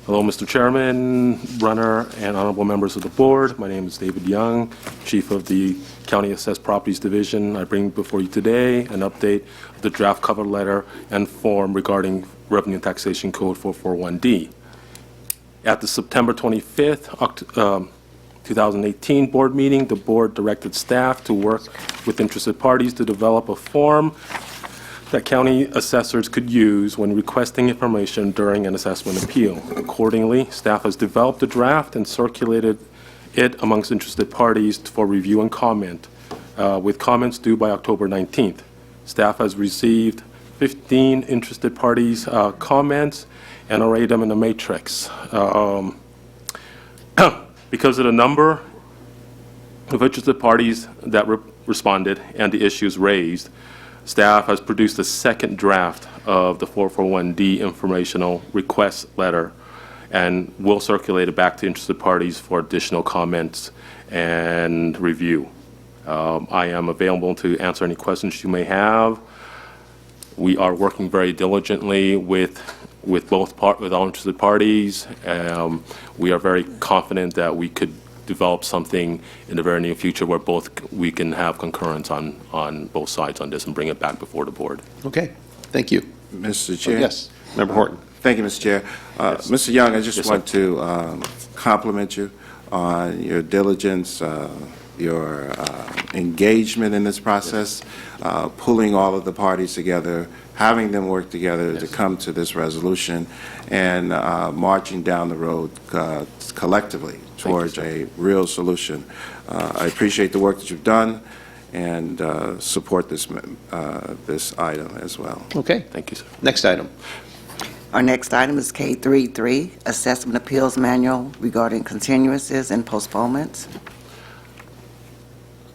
hello, Mr. Chairman, Runner, and honorable members of the board. My name is David Young, Chief of the County Assessed Properties Division. I bring before you today an update of the draft cover letter and form regarding Revenue and Taxation Code 441D. At the September 25th, 2018 board meeting, the board directed staff to work with interested parties to develop a form that county assessors could use when requesting information during an assessment appeal. Accordingly, staff has developed a draft and circulated it amongst interested parties for review and comment, with comments due by October 19th. Staff has received 15 interested parties' comments and arrayed them in a matrix. Because of the number of interested parties that responded and the issues raised, staff has produced a second draft of the 441D informational request letter and will circulate it back to interested parties for additional comments and review. I am available to answer any questions you may have. We are working very diligently with all interested parties. We are very confident that we could develop something in the very near future where we can have concurrence on both sides on this and bring it back before the board. Okay, thank you. Mr. Chair? Yes, Member Horton. Thank you, Mr. Chair. Mr. Young, I just want to compliment you on your diligence, your engagement in this process, pulling all of the parties together, having them work together to come to this resolution, and marching down the road collectively towards a real solution. I appreciate the work that you've done, and support this item as well. Okay. Thank you, sir. Next item. Our next item is K33, Assessment Appeals Manual regarding continuances and postponements.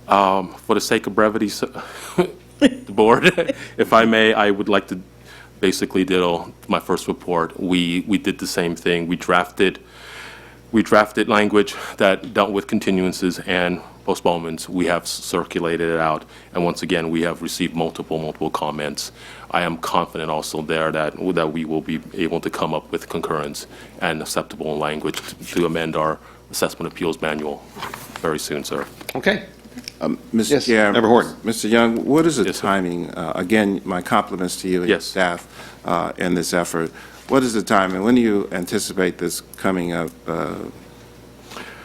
For the sake of brevity, the board, if I may, I would like to basically ditto my first report. We did the same thing. We drafted language that dealt with continuances and postponements. We have circulated it out, and once again, we have received multiple comments. I am confident also there that we will be able to come up with concurrence and acceptable language to amend our assessment appeals manual very soon, sir. Okay. Mr. Yes, Chair, Member Horton. Mr. Young, what is the Yes, sir. timing? Again, my compliments to you and your Yes. staff in this effort. What is the timing? When do you anticipate this coming up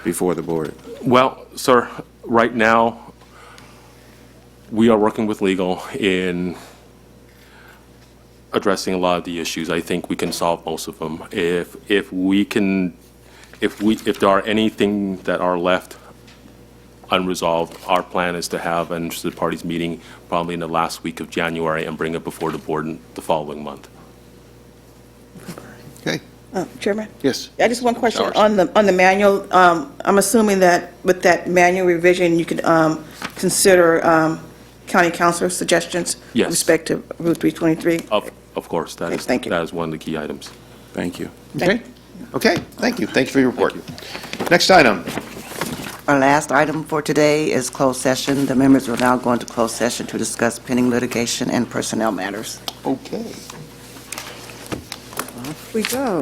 before the board? Well, sir, right now, we are working with legal in addressing a lot of the issues. I think we can solve most of them. If there are anything that are left unresolved, our plan is to have an interested parties meeting probably in the last week of January and bring it before the board in the following month. Okay. Chairman? Yes. I just one question Showers. on the manual. I'm assuming that with that manual revision, you could consider county councilor suggestions Yes. with respect to Route 323. Of course, that is, Thank you. that is one of the key items. Thank you. Okay. Okay. Thank you. Thank you for your report. Next item. Our last item for today is closed session. The members will now go into closed session to discuss pending litigation and personnel matters. Okay. Off we go.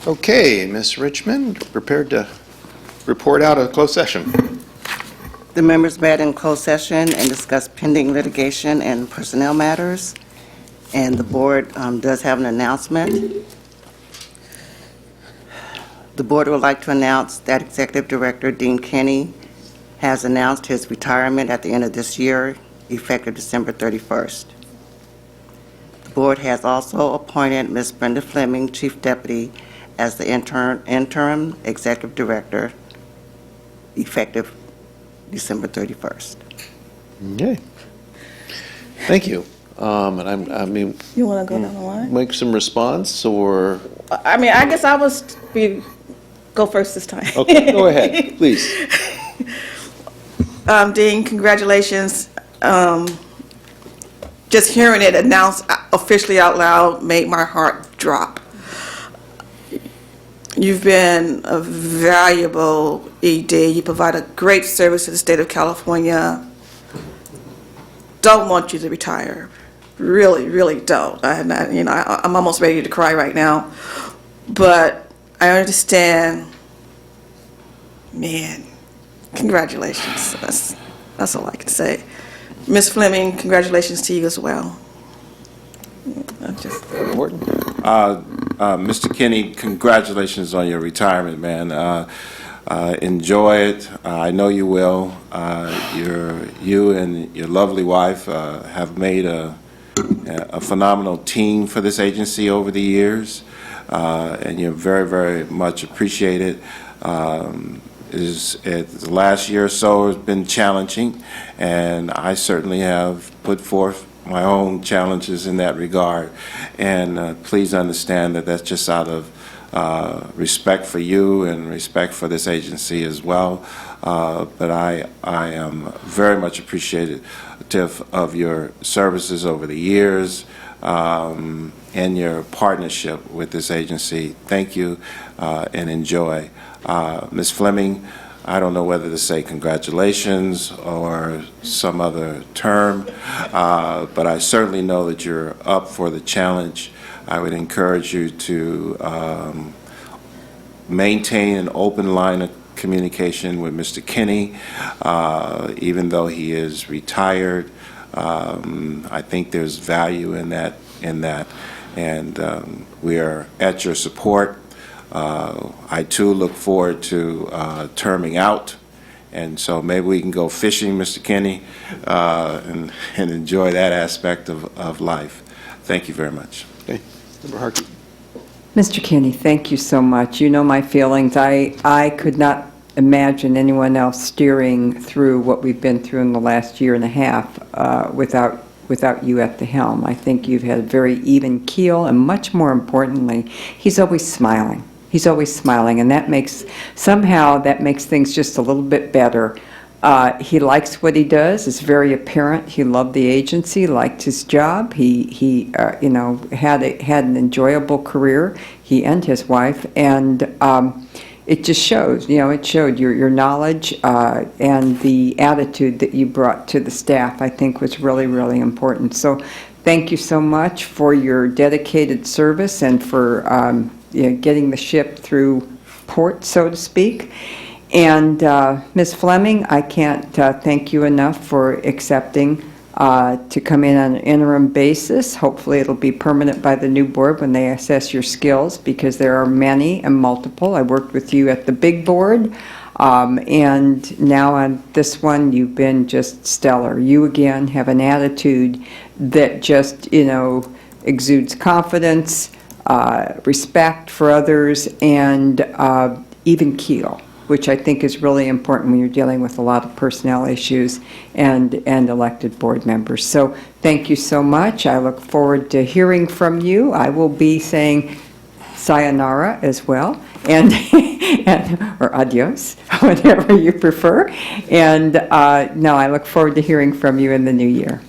Okay, Ms. Richmond, prepared to report out a closed session. The members met in closed session and discussed pending litigation and personnel matters. And the board does have an announcement. The board would like to announce that Executive Director Dean Kenny has announced his retirement at the end of this year, effective December 31st. The board has also appointed Ms. Brenda Fleming, Chief Deputy, as the interim Executive Director, effective December 31st. Okay. Thank you. And I mean, You want to go down the line? make some response, or? I mean, I guess I was go first this time. Okay, go ahead, please. Dean, congratulations. Just hearing it announced officially out loud made my heart drop. You've been a valuable ED. You provide a great service to the state of California. Don't want you to retire. Really, really don't. I'm almost ready to cry right now. But I understand. Man, congratulations. That's all I can say. Ms. Fleming, congratulations to you as well. Mr. Kenny, congratulations on your retirement, man. Enjoy it. I know you will. You and your lovely wife have made a phenomenal team for this agency over the years, and you're very, very much appreciated. The last year or so has been challenging, and I certainly have put forth my own challenges in that regard. And please understand that that's just out of respect for you and respect for this agency as well. But I am very much appreciative of your services over the years and your partnership with this agency. Thank you and enjoy. Ms. Fleming, I don't know whether to say congratulations or some other term, but I certainly know that you're up for the challenge. I would encourage you to maintain an open line of communication with Mr. Kenny, even though he is retired. I think there's value in that, and we are at your support. I too look forward to terming out, and so maybe we can go fishing, Mr. Kenny, and enjoy that aspect of life. Thank you very much. Okay. Member Harkey. Mr. Kenny, thank you so much. You know my feelings. I could not imagine anyone else steering through what we've been through in the last year and a half without you at the helm. I think you've had a very even keel, and much more importantly, he's always smiling. He's always smiling, and that makes things just a little bit better. He likes what he does. It's very apparent. He loved the agency, liked his job. He had an enjoyable career. He and his wife, and it just shows. It showed your knowledge and the attitude that you brought to the staff. I think was really, really important. So, thank you so much for your dedicated service and for getting the ship through port, so to speak. And Ms. Fleming, I can't thank you enough for accepting to come in on an interim basis. Hopefully it'll be permanent by the new board when they assess your skills, because there are many and multiple. I worked with you at the big board, and now on this one, you've been just stellar. You, again, have an attitude that just, exudes confidence, respect for others, and even keel, which I think is really important when you're dealing with a lot of personnel issues and elected board members. So thank you so much. I look forward to hearing from you. I will be saying sayonara as well, and or adios, whatever you prefer. And no, I look forward to hearing from you in the new year.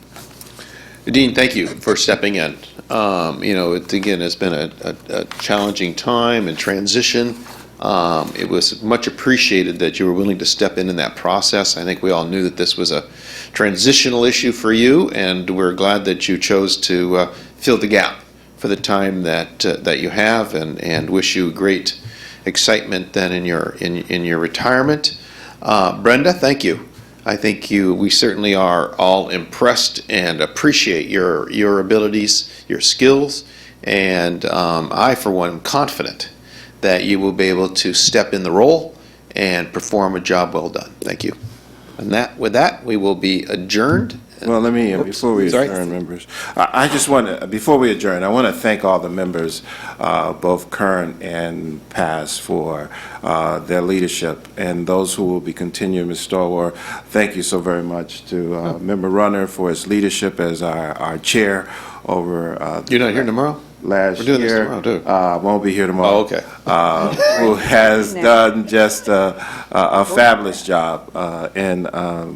Dean, thank you for stepping in. It's been a challenging time and transition. It was much appreciated that you were willing to step in that process. I think we all knew that this was a transitional issue for you, and we're glad that you chose to fill the gap for the time that you have, and wish you great excitement then in your retirement. Brenda, thank you. I think we certainly are all impressed and appreciate your abilities, your skills, and I, for one, am confident that you will be able to step in the role and perform a job well done. Thank you. And with that, we will be adjourned. Well, let me, before we Sorry. adjourn, members, I just want to, before we adjourn, I want to thank all the members, both current and past, for their leadership, and those who will be continuing. Ms. Stallworth, thank you so very much to Member Runner for his leadership as our chair over. You're not here tomorrow? Last We're doing this year. tomorrow, too. Won't be here tomorrow. Oh, okay. Who has done just a fabulous job. And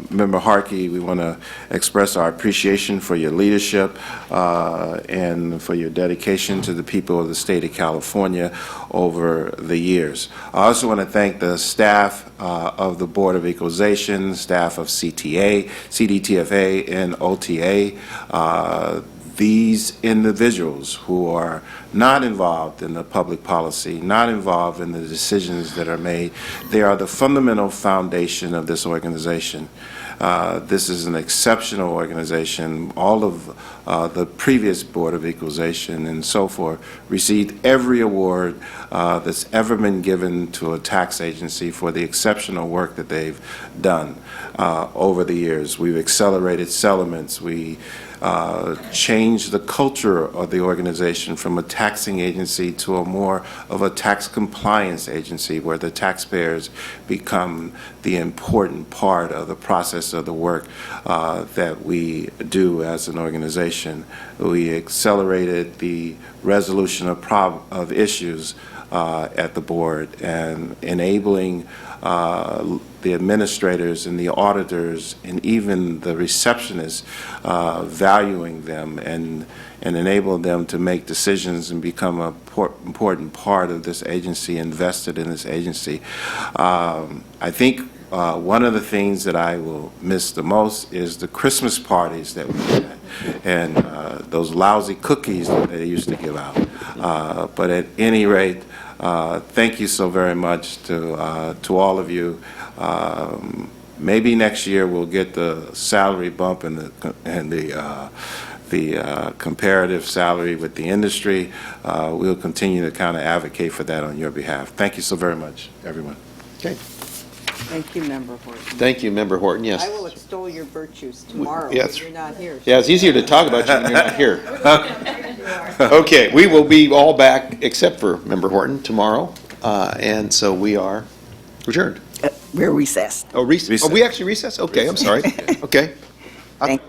Member Harkey, we want to express our appreciation for your leadership and for your dedication to the people of the state of California over the years. I also want to thank the staff of the Board of Equalization, staff of CTA, CDTFA, and OTA. These individuals who are not involved in the public policy, not involved in the decisions that are made, they are the fundamental foundation of this organization. This is an exceptional organization. All of the previous Board of Equalization and so forth received every award that's ever been given to a tax agency for the exceptional work that they've done over the years. We've accelerated settlements. We changed the culture of the organization from a taxing agency to a more of a tax compliance agency, where the taxpayers become the important part of the process of the work that we do as an organization. We accelerated the resolution of issues at the board, and enabling the administrators and the auditors and even the receptionists, valuing them and enable them to make decisions and become an important part of this agency, invested in this agency. I think one of the things that I will miss the most is the Christmas parties that we had, and those lousy cookies that they used to give out. But at any rate, thank you so very much to all of you. Maybe next year we'll get the salary bump and the comparative salary with the industry. We'll continue to kind of advocate for that on your behalf. Thank you so very much, everyone. Okay. Thank you, Member Horton. Thank you, Member Horton. Yes. I will extol your virtues tomorrow Yes. when you're not here. Yeah, it's easier to talk about you when you're not here. Okay, we will be all back except for Member Horton tomorrow, and so we are adjourned. We're recessed. Oh, recess. Oh, we actually recessed? Okay, I'm sorry. Okay. Thank